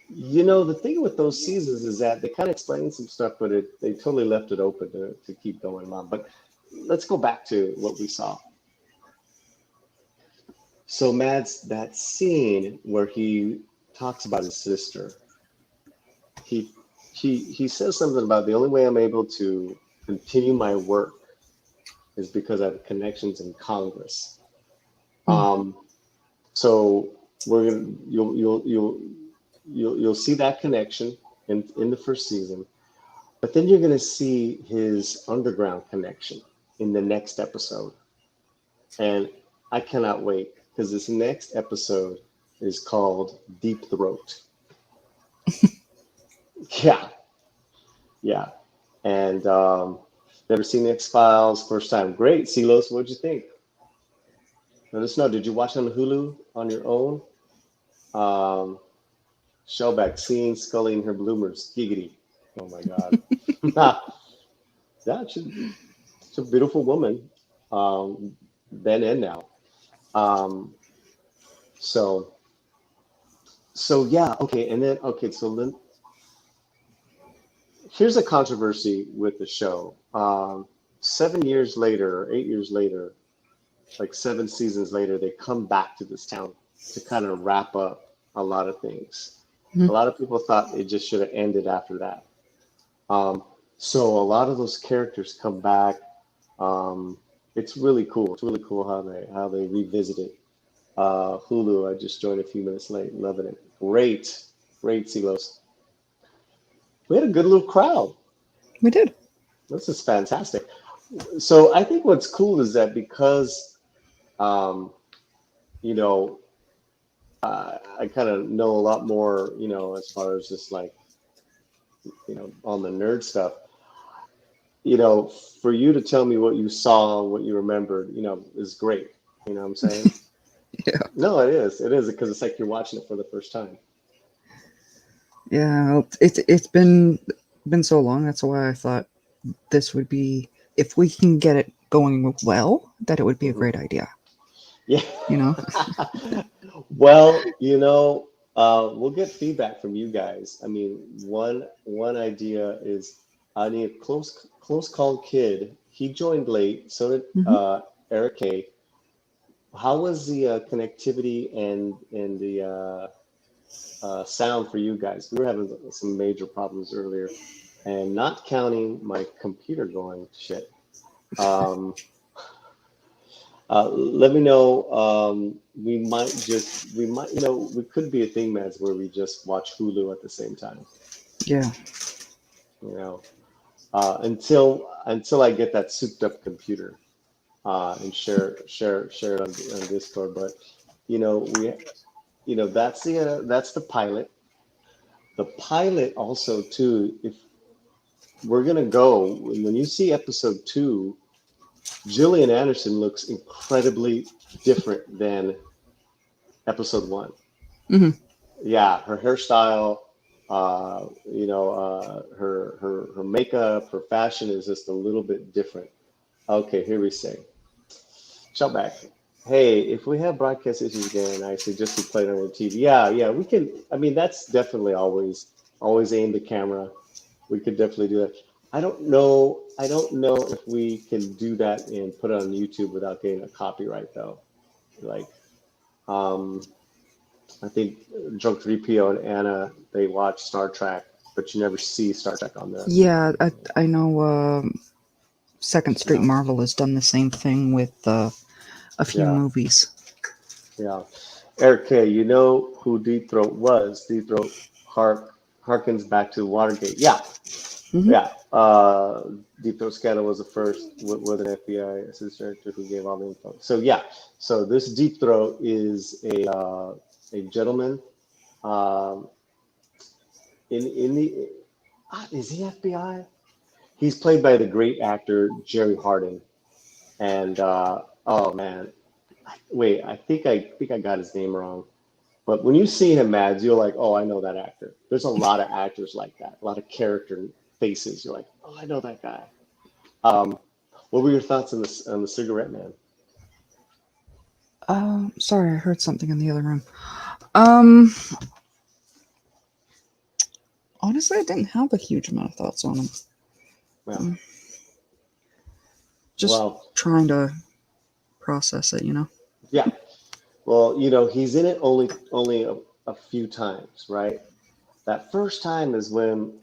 the thing with those seasons is that they kind of explained some stuff, but they totally left it open to keep going on. But let's go back to what we saw. So, Mads, that scene where he talks about his sister, he he says something about the only way I'm able to continue my work is because I have connections in Congress. Mm. Um, so we're gonna you'll see that connection in the first season. But then you're going to see his underground connection in the next episode. And I cannot wait because this next episode is called Deep Throat. Yeah, yeah. And never seen X-Files, first time. Great, Silos, what'd you think? Let us know. Did you watch on Hulu on your own? Shellback, seeing Scully in her bloomers. Giggity. Oh my God. Yeah, she's a beautiful woman, then and now. Um, so, so yeah, okay. And then, okay, so then here's a controversy with the show. 7 years later, or 8 years later, like 7 seasons later, they come back to this town to kind of wrap up a lot of things. A Mhm. lot of people thought it just should have ended after that. Um, so a lot of those characters come back. Um, it's really cool. It's really cool how they revisit it. Hulu, I just joined a few minutes late, loving it. Great, great Silos. We had a good little crowd. We did. This is fantastic. So I think what's cool is that because um, you know I kind of know a lot more, as far as just like on the nerd stuff. For you to tell me what you saw, what you remembered, is great. You know what I'm saying? Yeah. No, it is. It is because it's like you're watching it for the first time. Yeah. It's been so long. That's why I thought this would be, if we can get it going well, that it would be a Hmm. great idea. Yeah. You know? Well, we'll get feedback from you guys. I mean, one idea is I need a close call kid. He joined late, so did Hmm. Eric K. How was the connectivity and the sound for you guys? We were having some major problems earlier, and not counting my computer going shit. Um, let me know. We could be a thing, Mads, where we just watch Hulu at the same time. Yeah. You know, until I get that souped up computer and share it on Discord. But we that's the pilot. The pilot also too. If we're gonna go, when you see episode 2, Gillian Anderson looks incredibly different than episode 1. Hmm. Yeah, her hairstyle, her makeup, her fashion is just a little bit different. Okay, here we say, shout back. Hey, if we have broadcast issues again, I suggest we play it on your TV. Yeah, we can. I mean, that's definitely always aim the camera. We could definitely do that. I don't know. I don't know if we can do that and put it on YouTube without getting a copyright though. Like, um, I think Drunk 3PO and Anna, they watch Star Trek, but you never see Star Trek on there. Yeah, I know. Second Street Yeah, Marvel has done the same thing with a few yeah, movies. yeah. Eric K, you know who Deep Throat was? Deep Throat harkens back to Watergate. Yeah, Hmm. yeah. Deep Throat Scandal was the first with an FBI assistant director who gave all the info. So yeah, so this Deep Throat is a gentleman. Um, in the is he FBI? He's played by the great actor Jerry Hardin, and oh man, wait, I think I got his name wrong. But when you see him, Mads, you're like, oh, I know that actor. There's a lot of actors like that, a lot of character faces. You're like, oh, I know that guy. Um, what were your thoughts on the Cigarette Man? Sorry, I heard something in the other room. Um, Honestly, I didn't have a huge amount of thoughts on him. Well, Just well, trying to process it, you know? yeah. Well, he's in it only a few times, right? That first time is when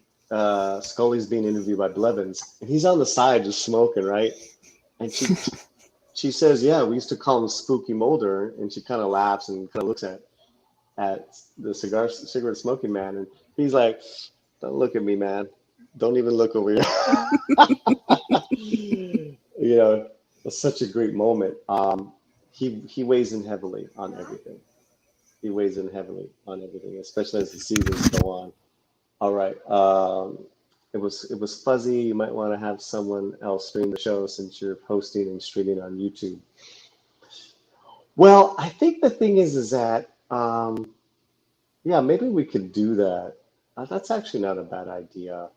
Scully's being interviewed by Blevins, and he's on the side just smoking, right? And she says, "Yeah, we used to call him Spooky Mulder," and she kind of laughs and kind of looks at the cigarette smoking man, and he's like, "Don't look at me, man. Don't even look over here. You know, it's such a great moment. He weighs in heavily on everything. He weighs in heavily on everything, especially as the seasons go on. All right. It was fuzzy. You might want to have someone else stream the show since you're hosting and streaming on YouTube. Well, I think the thing is that yeah, maybe we could do that. That's actually not a bad idea.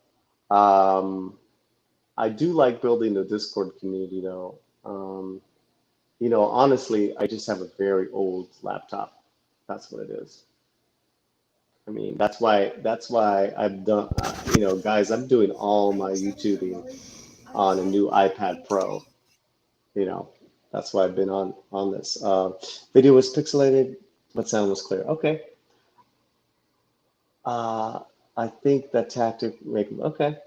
Um, I do like building the Discord community though. Honestly, I just have a very old laptop. That's what it is. I mean, that's why I've done, guys, I'm doing all my YouTubing on a new iPad Pro. You know, that's why I've been on this. Video was pixelated, but sound was clear. Okay. Uh, I think that tactic make okay.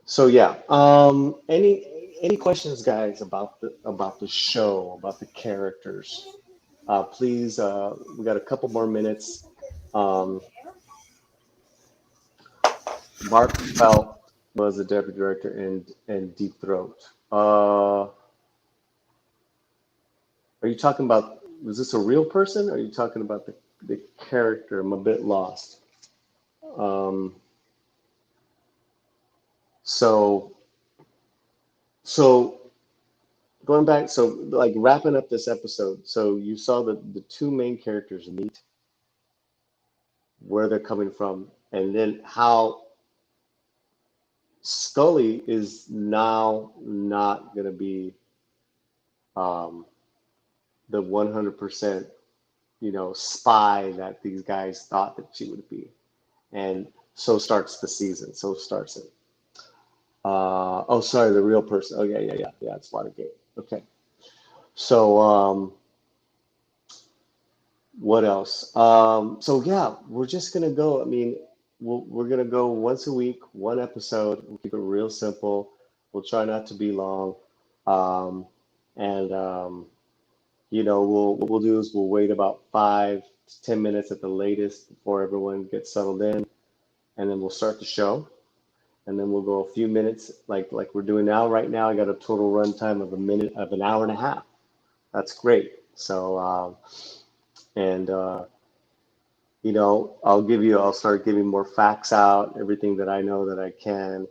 So yeah. Any questions, guys, about the show, about the characters? Please, we got a couple more minutes. Um, Mark Felt was the deputy director in Deep Throat. Are you talking about, was this a real person? Or are you talking about the character? I'm a bit lost. Um, so, so going back, so like wrapping up this episode. So you saw the two main characters meet, where they're coming from, and then how Scully is now not going to be um, the 100%, spy that these guys thought that she would be. And so starts the season. So starts it. Oh, sorry, the real person. Oh, yeah, yeah, yeah. Yeah, it's Watergate. Okay. So, what else? So, yeah, we're just going to go. I mean, we're going to go once a week, one episode. We'll keep it real simple. We'll try not to be long. Um, and, what we'll do is we'll wait about 5 to 10 minutes at the latest before everyone gets settled in. And then we'll start the show. And then we'll go a few minutes like we're doing now. Right now, I got a total runtime of an hour and a half. That's great. So, and I'll start giving more facts out, everything that I know that I can.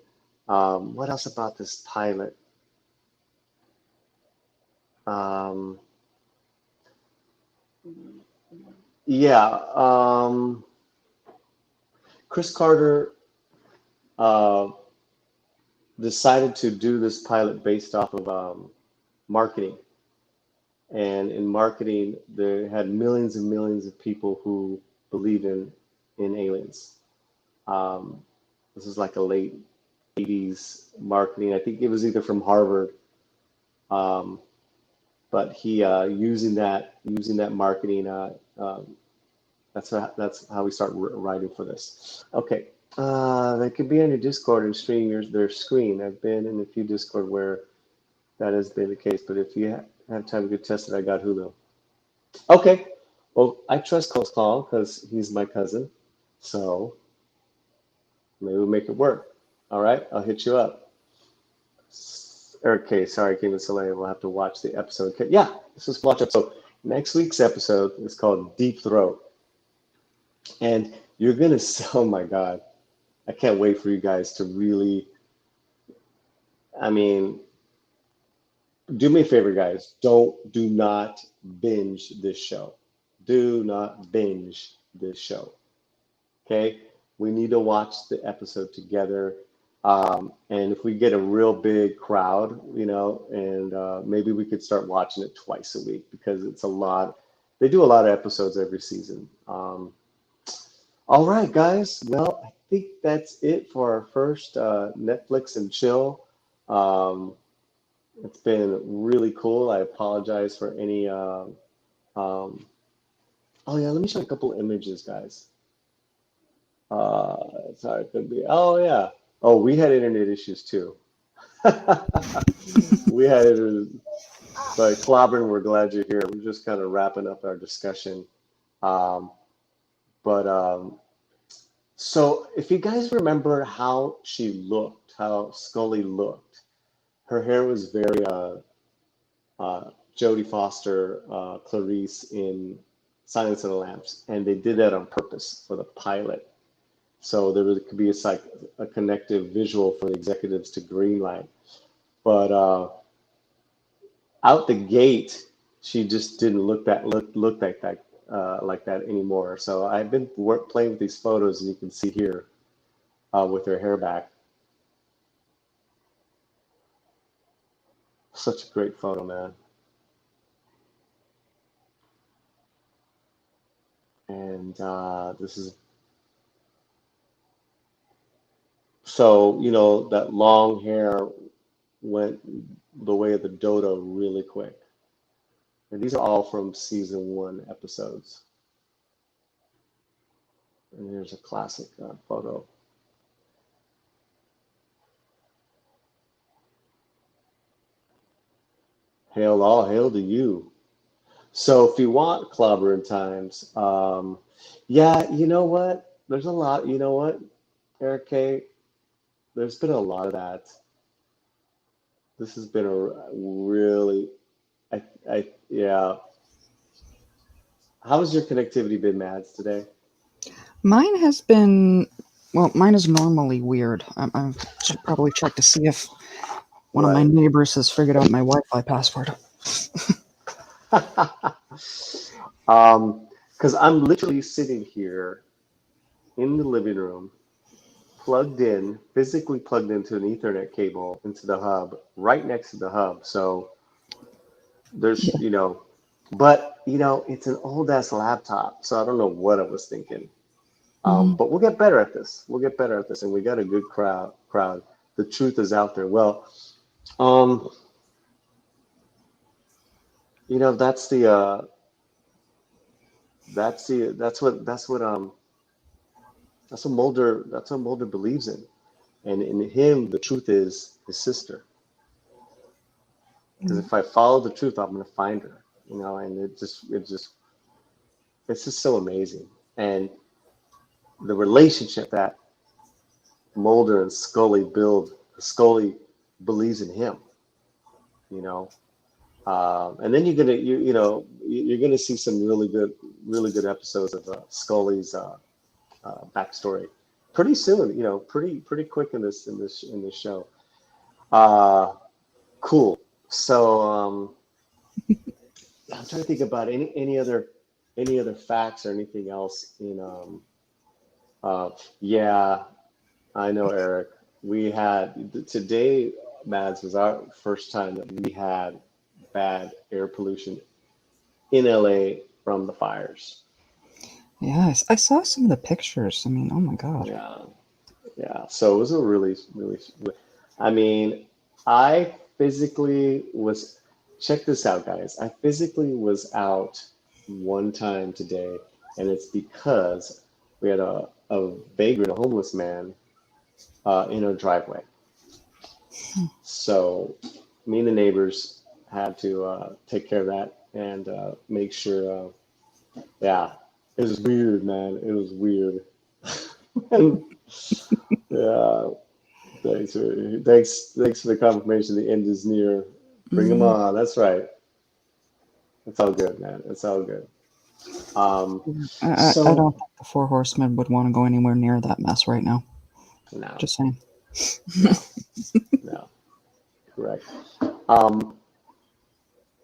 What else about this pilot? Um, yeah, Chris Carter uh, decided to do this pilot based off of marketing. And in marketing, they had millions and millions of people who believe in aliens. This is like a late 80s marketing. I think it was either from Harvard, um, but he using that marketing. That's how we start writing for this. Okay, they could be on your Discord and stream their screen. I've been in a few Discord where that has been the case, but if you have time to get tested, I got Hulu. Okay. Well, I trust Cole's call because he's my cousin. So maybe we'll make it work. All right. I'll hit you up. Okay. Sorry, Kevin Soleil. We'll have to watch the episode. Okay, yeah, this is watch up. So next week's episode is called Deep Throat. And you're going to, oh my God, I can't wait for you guys to really, I mean, do me a favor, guys. Do not binge this show. Do not binge this show. Okay, we need to watch the episode together. And if we get a real big crowd, and maybe we could start watching it twice a week because it's a lot. They do a lot of episodes every season. All right, guys. Well, I think that's it for our first Netflix and chill. Um, it's been really cool. I apologize for any. Um, oh yeah, let me show a couple images, guys. Sorry, it could be. Oh yeah. Oh, we had internet issues too. We had it, but Clobbering, we're glad you're here. We're just kind of wrapping up our discussion. Um, but So if you guys remember how she looked, how Scully looked, her hair was very Jodie Foster, Clarice in Silence of the Lambs, and they did that on purpose for the pilot. So could be a connective visual for the executives to greenlight. But out the gate, she just didn't look like that anymore. So I've been playing with these photos, and you can see here with her hair back. Such a great photo, man. And this is so, that long hair went the way of the dodo really quick. And these are all from season 1 episodes. And here's a classic photo. All hail to you. So if you want clobbering times, yeah, you know what? There's a lot, you know what, Eric K? There's been a lot of that. This has been a really, yeah. How's your connectivity been, Mads, today? Mine has been, well, mine is normally weird. I should probably check to see if one of my Right. neighbors has figured out my Wi-Fi password. Because I'm literally sitting here in the living room, plugged in, physically plugged into an Ethernet cable into the hub, right next to the hub. So there's, but it's an old ass laptop, so I don't know what I was thinking. But we'll get better at this. We'll get better at this, and we got a good crowd. The truth is out there. Well, that's the that's what Mulder believes in, and in him, the truth is his sister. Because if I follow the truth, I'm gonna find her. And it's just so amazing, and the relationship that Mulder and Scully build. Scully believes in him, and then you're gonna see some really good episodes of Scully's backstory pretty soon. Pretty quick in this show. Cool. So I'm trying to think about any other facts or anything else yeah, I know, Eric. We had today, Mads, was our first time that we had bad air pollution in LA from the fires. Yeah, I saw some of the pictures. I mean, oh my God. Yeah. So it was a really, I mean, I physically was, check this out, guys. I physically was out one time today, and it's because we had a vagrant, a homeless man, in our driveway. So me and the neighbors had to take care of that and make sure. Yeah, it was weird, man. It was weird. And, yeah, thanks for the confirmation. The end is near. Bring them on. That's right. It's all good, man. It's all good. I don't think the Four Horsemen would want to go anywhere near that mess right now. No. Just saying. No. Correct.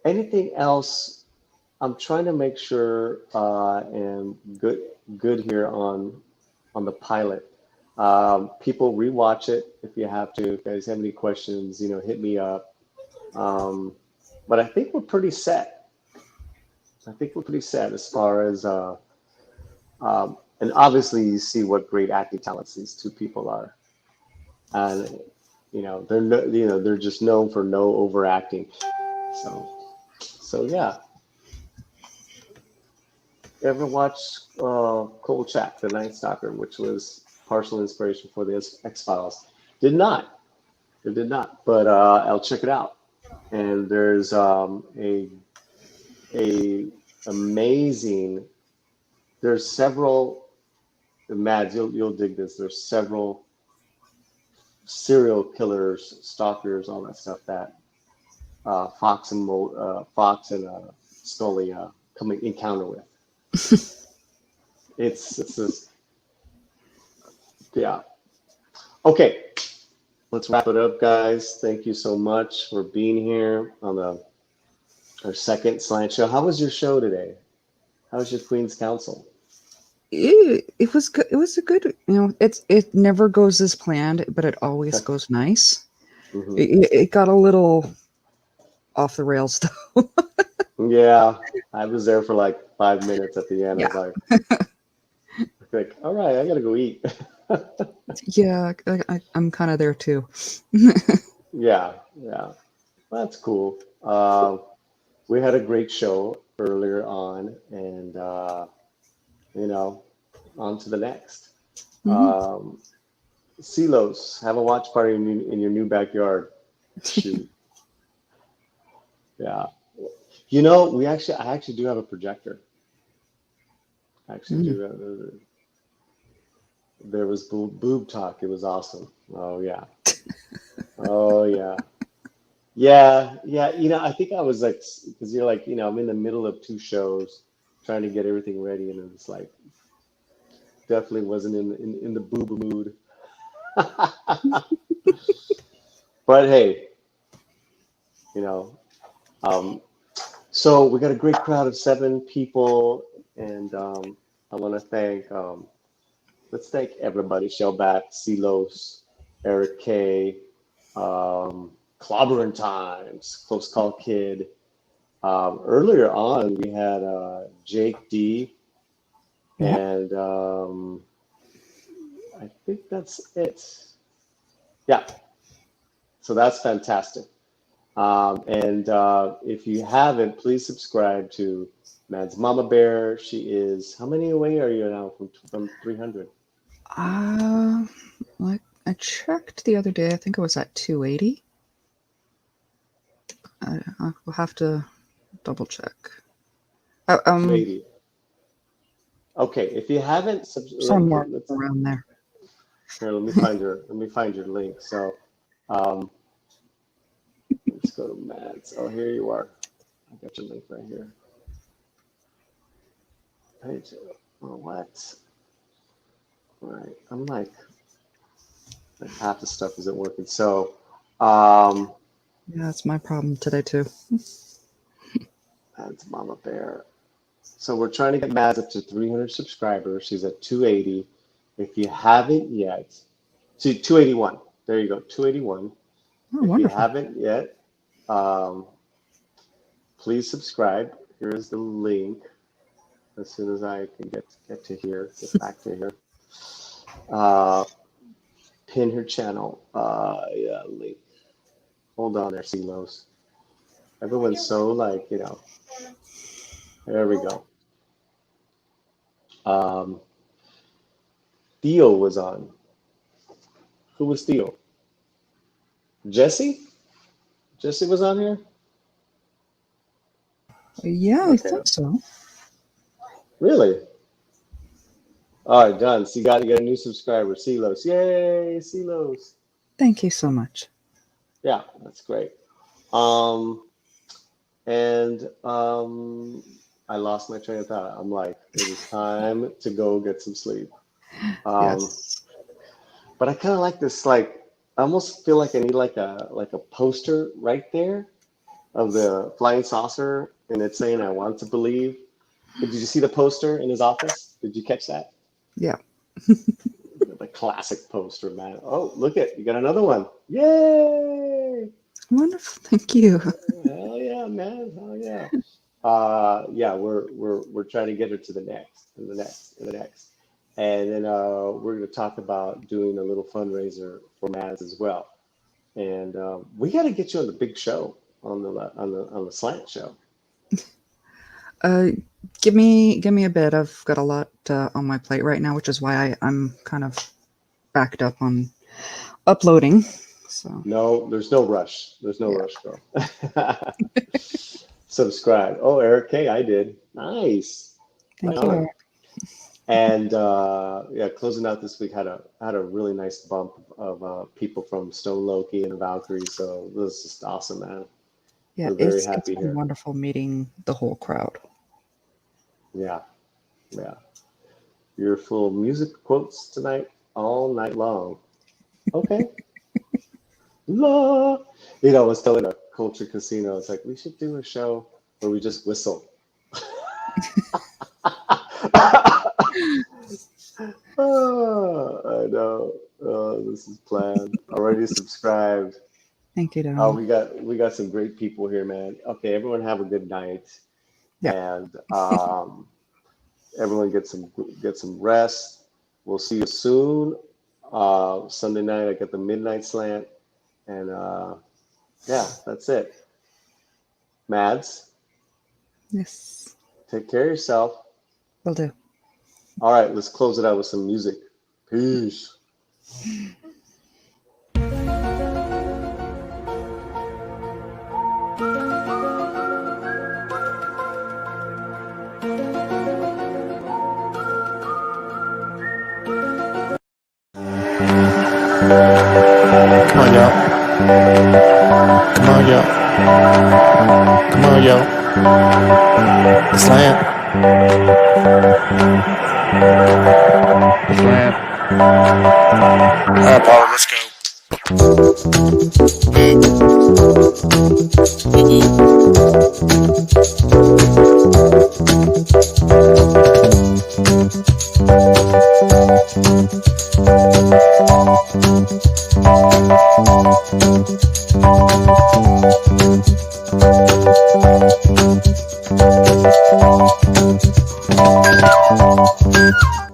Anything else? I'm trying to make sure and good here on the pilot. People rewatch it if you have to. If you guys have any questions, hit me up. But I think we're pretty set. As far as and obviously you see what great acting talents these two people are, and they're just known for no overacting. So yeah. Ever watched Kolchak, The Night Stalker, which was partial inspiration for the X-Files? Did not. It did not. But I'll check it out. And there's a amazing. There's several Mads, you'll dig this. There's several serial killers, stalkers, all that stuff that Fox and Scully come encounter with. It's just, yeah. Okay, let's wrap it up, guys. Thank you so much for being here on our second slant show. How was your show today? How was your Queen's Council? It was good. It was a good, it never goes as planned, but it always goes nice. Mhm. It got a little off the rails though. Yeah, I was there for like 5 minutes at the end. I Yeah. was like, all right, I gotta go eat. Yeah, I'm kind of there too. Yeah, yeah, that's cool. We had a great show earlier on, and on to the next. Mhm. Silos, have a watch party in your new backyard. Shoot, yeah. I actually do have a projector. I actually Mm. do. There was boob talk. It was awesome. Oh yeah. Oh yeah. Yeah, yeah. I think I was like, because you're like, I'm in the middle of two shows, trying to get everything ready, and it's like definitely wasn't in the boob mood. But hey, you know, um, so we got a great crowd of 7 people, and I want to let's thank everybody: Shellback, Silos, Eric K, Clobbering Times, Close Call Kid. Earlier on, we had Jake D, Yeah. and I think that's it. Yeah, so that's fantastic. And if you haven't, please subscribe to Mad's Mama Bear. She is, how many away are you now from 300? Like I checked the other day. I think it was at 280. I'll have to double check. 280. Okay, if you haven't, Somewhere let's around there. here. Let me find your link. So, let's go to Mads. Oh, here you are. I got your link right here. Page. Oh, what? All right. I'm like half the stuff isn't working. So, Yeah, that's my problem today too. Mads Mama Bear. So we're trying to get Mads up to 300 subscribers. She's at 280. If you haven't yet, see 281. There you go, 281. Oh, If you wonderful. haven't yet, please subscribe. Here's the link. As soon as I can get back to here. Pin her channel. Yeah, link. Hold on there, Silos. Everyone's so like, there we go. Theo was on. Who was Theo? Jesse? Jesse was on here? Yeah, I Okay. think so. Really? All right, done. So you got a new subscriber, Silos. Yay, Silos. Thank you so much. Yeah, that's great. And I lost my train of thought. I'm like, it is time to go get some sleep. Yes. But I kind of like this, like, I almost feel like I need like a poster right there of the flying saucer, and it's saying I want to believe. Did you see the poster in his office? Did you catch that? Yeah. The classic poster, man. Oh, look it, you got another one. Yay! Wonderful. Thank you. Hell yeah, man. Hell yeah. Yeah, we're trying to get her to the next, and the next, and the next. And then we're going to talk about doing a little fundraiser for Maz as well. And we got to get you on the big show, on the Slant show. Give me a bit. I've got a lot on my plate right now, which is why I'm kind of backed up on uploading. So No, there's no rush. There's no Yeah. rush, girl. Subscribe. Oh, Eric K, I did. Nice. thank Right you, on. Eric. And yeah, closing out this week had a really nice bump of people from Stone Loki and Valkyrie. So this is just awesome, man. Yeah, We're very it's happy been here. wonderful meeting the whole crowd. Yeah, yeah. You're full of music quotes tonight, all night long. Okay. La. You know, I was telling a Culture Casino, it's like we should do a show where we just whistle. I know. This is planned. Already subscribed. Thank you, Oh, Don. we got some great people here, man. Okay, everyone have a good night, Yeah. and everyone get some rest. We'll see you soon. Sunday night, I get the midnight slant, and yeah, that's it. Mads, Yes, take care of yourself. will do. All right, let's close it out with some music. Peace. Come on, y'all. Come on, y'all. Come on, y'all. Slam. Slam. All right, Paul, let's go.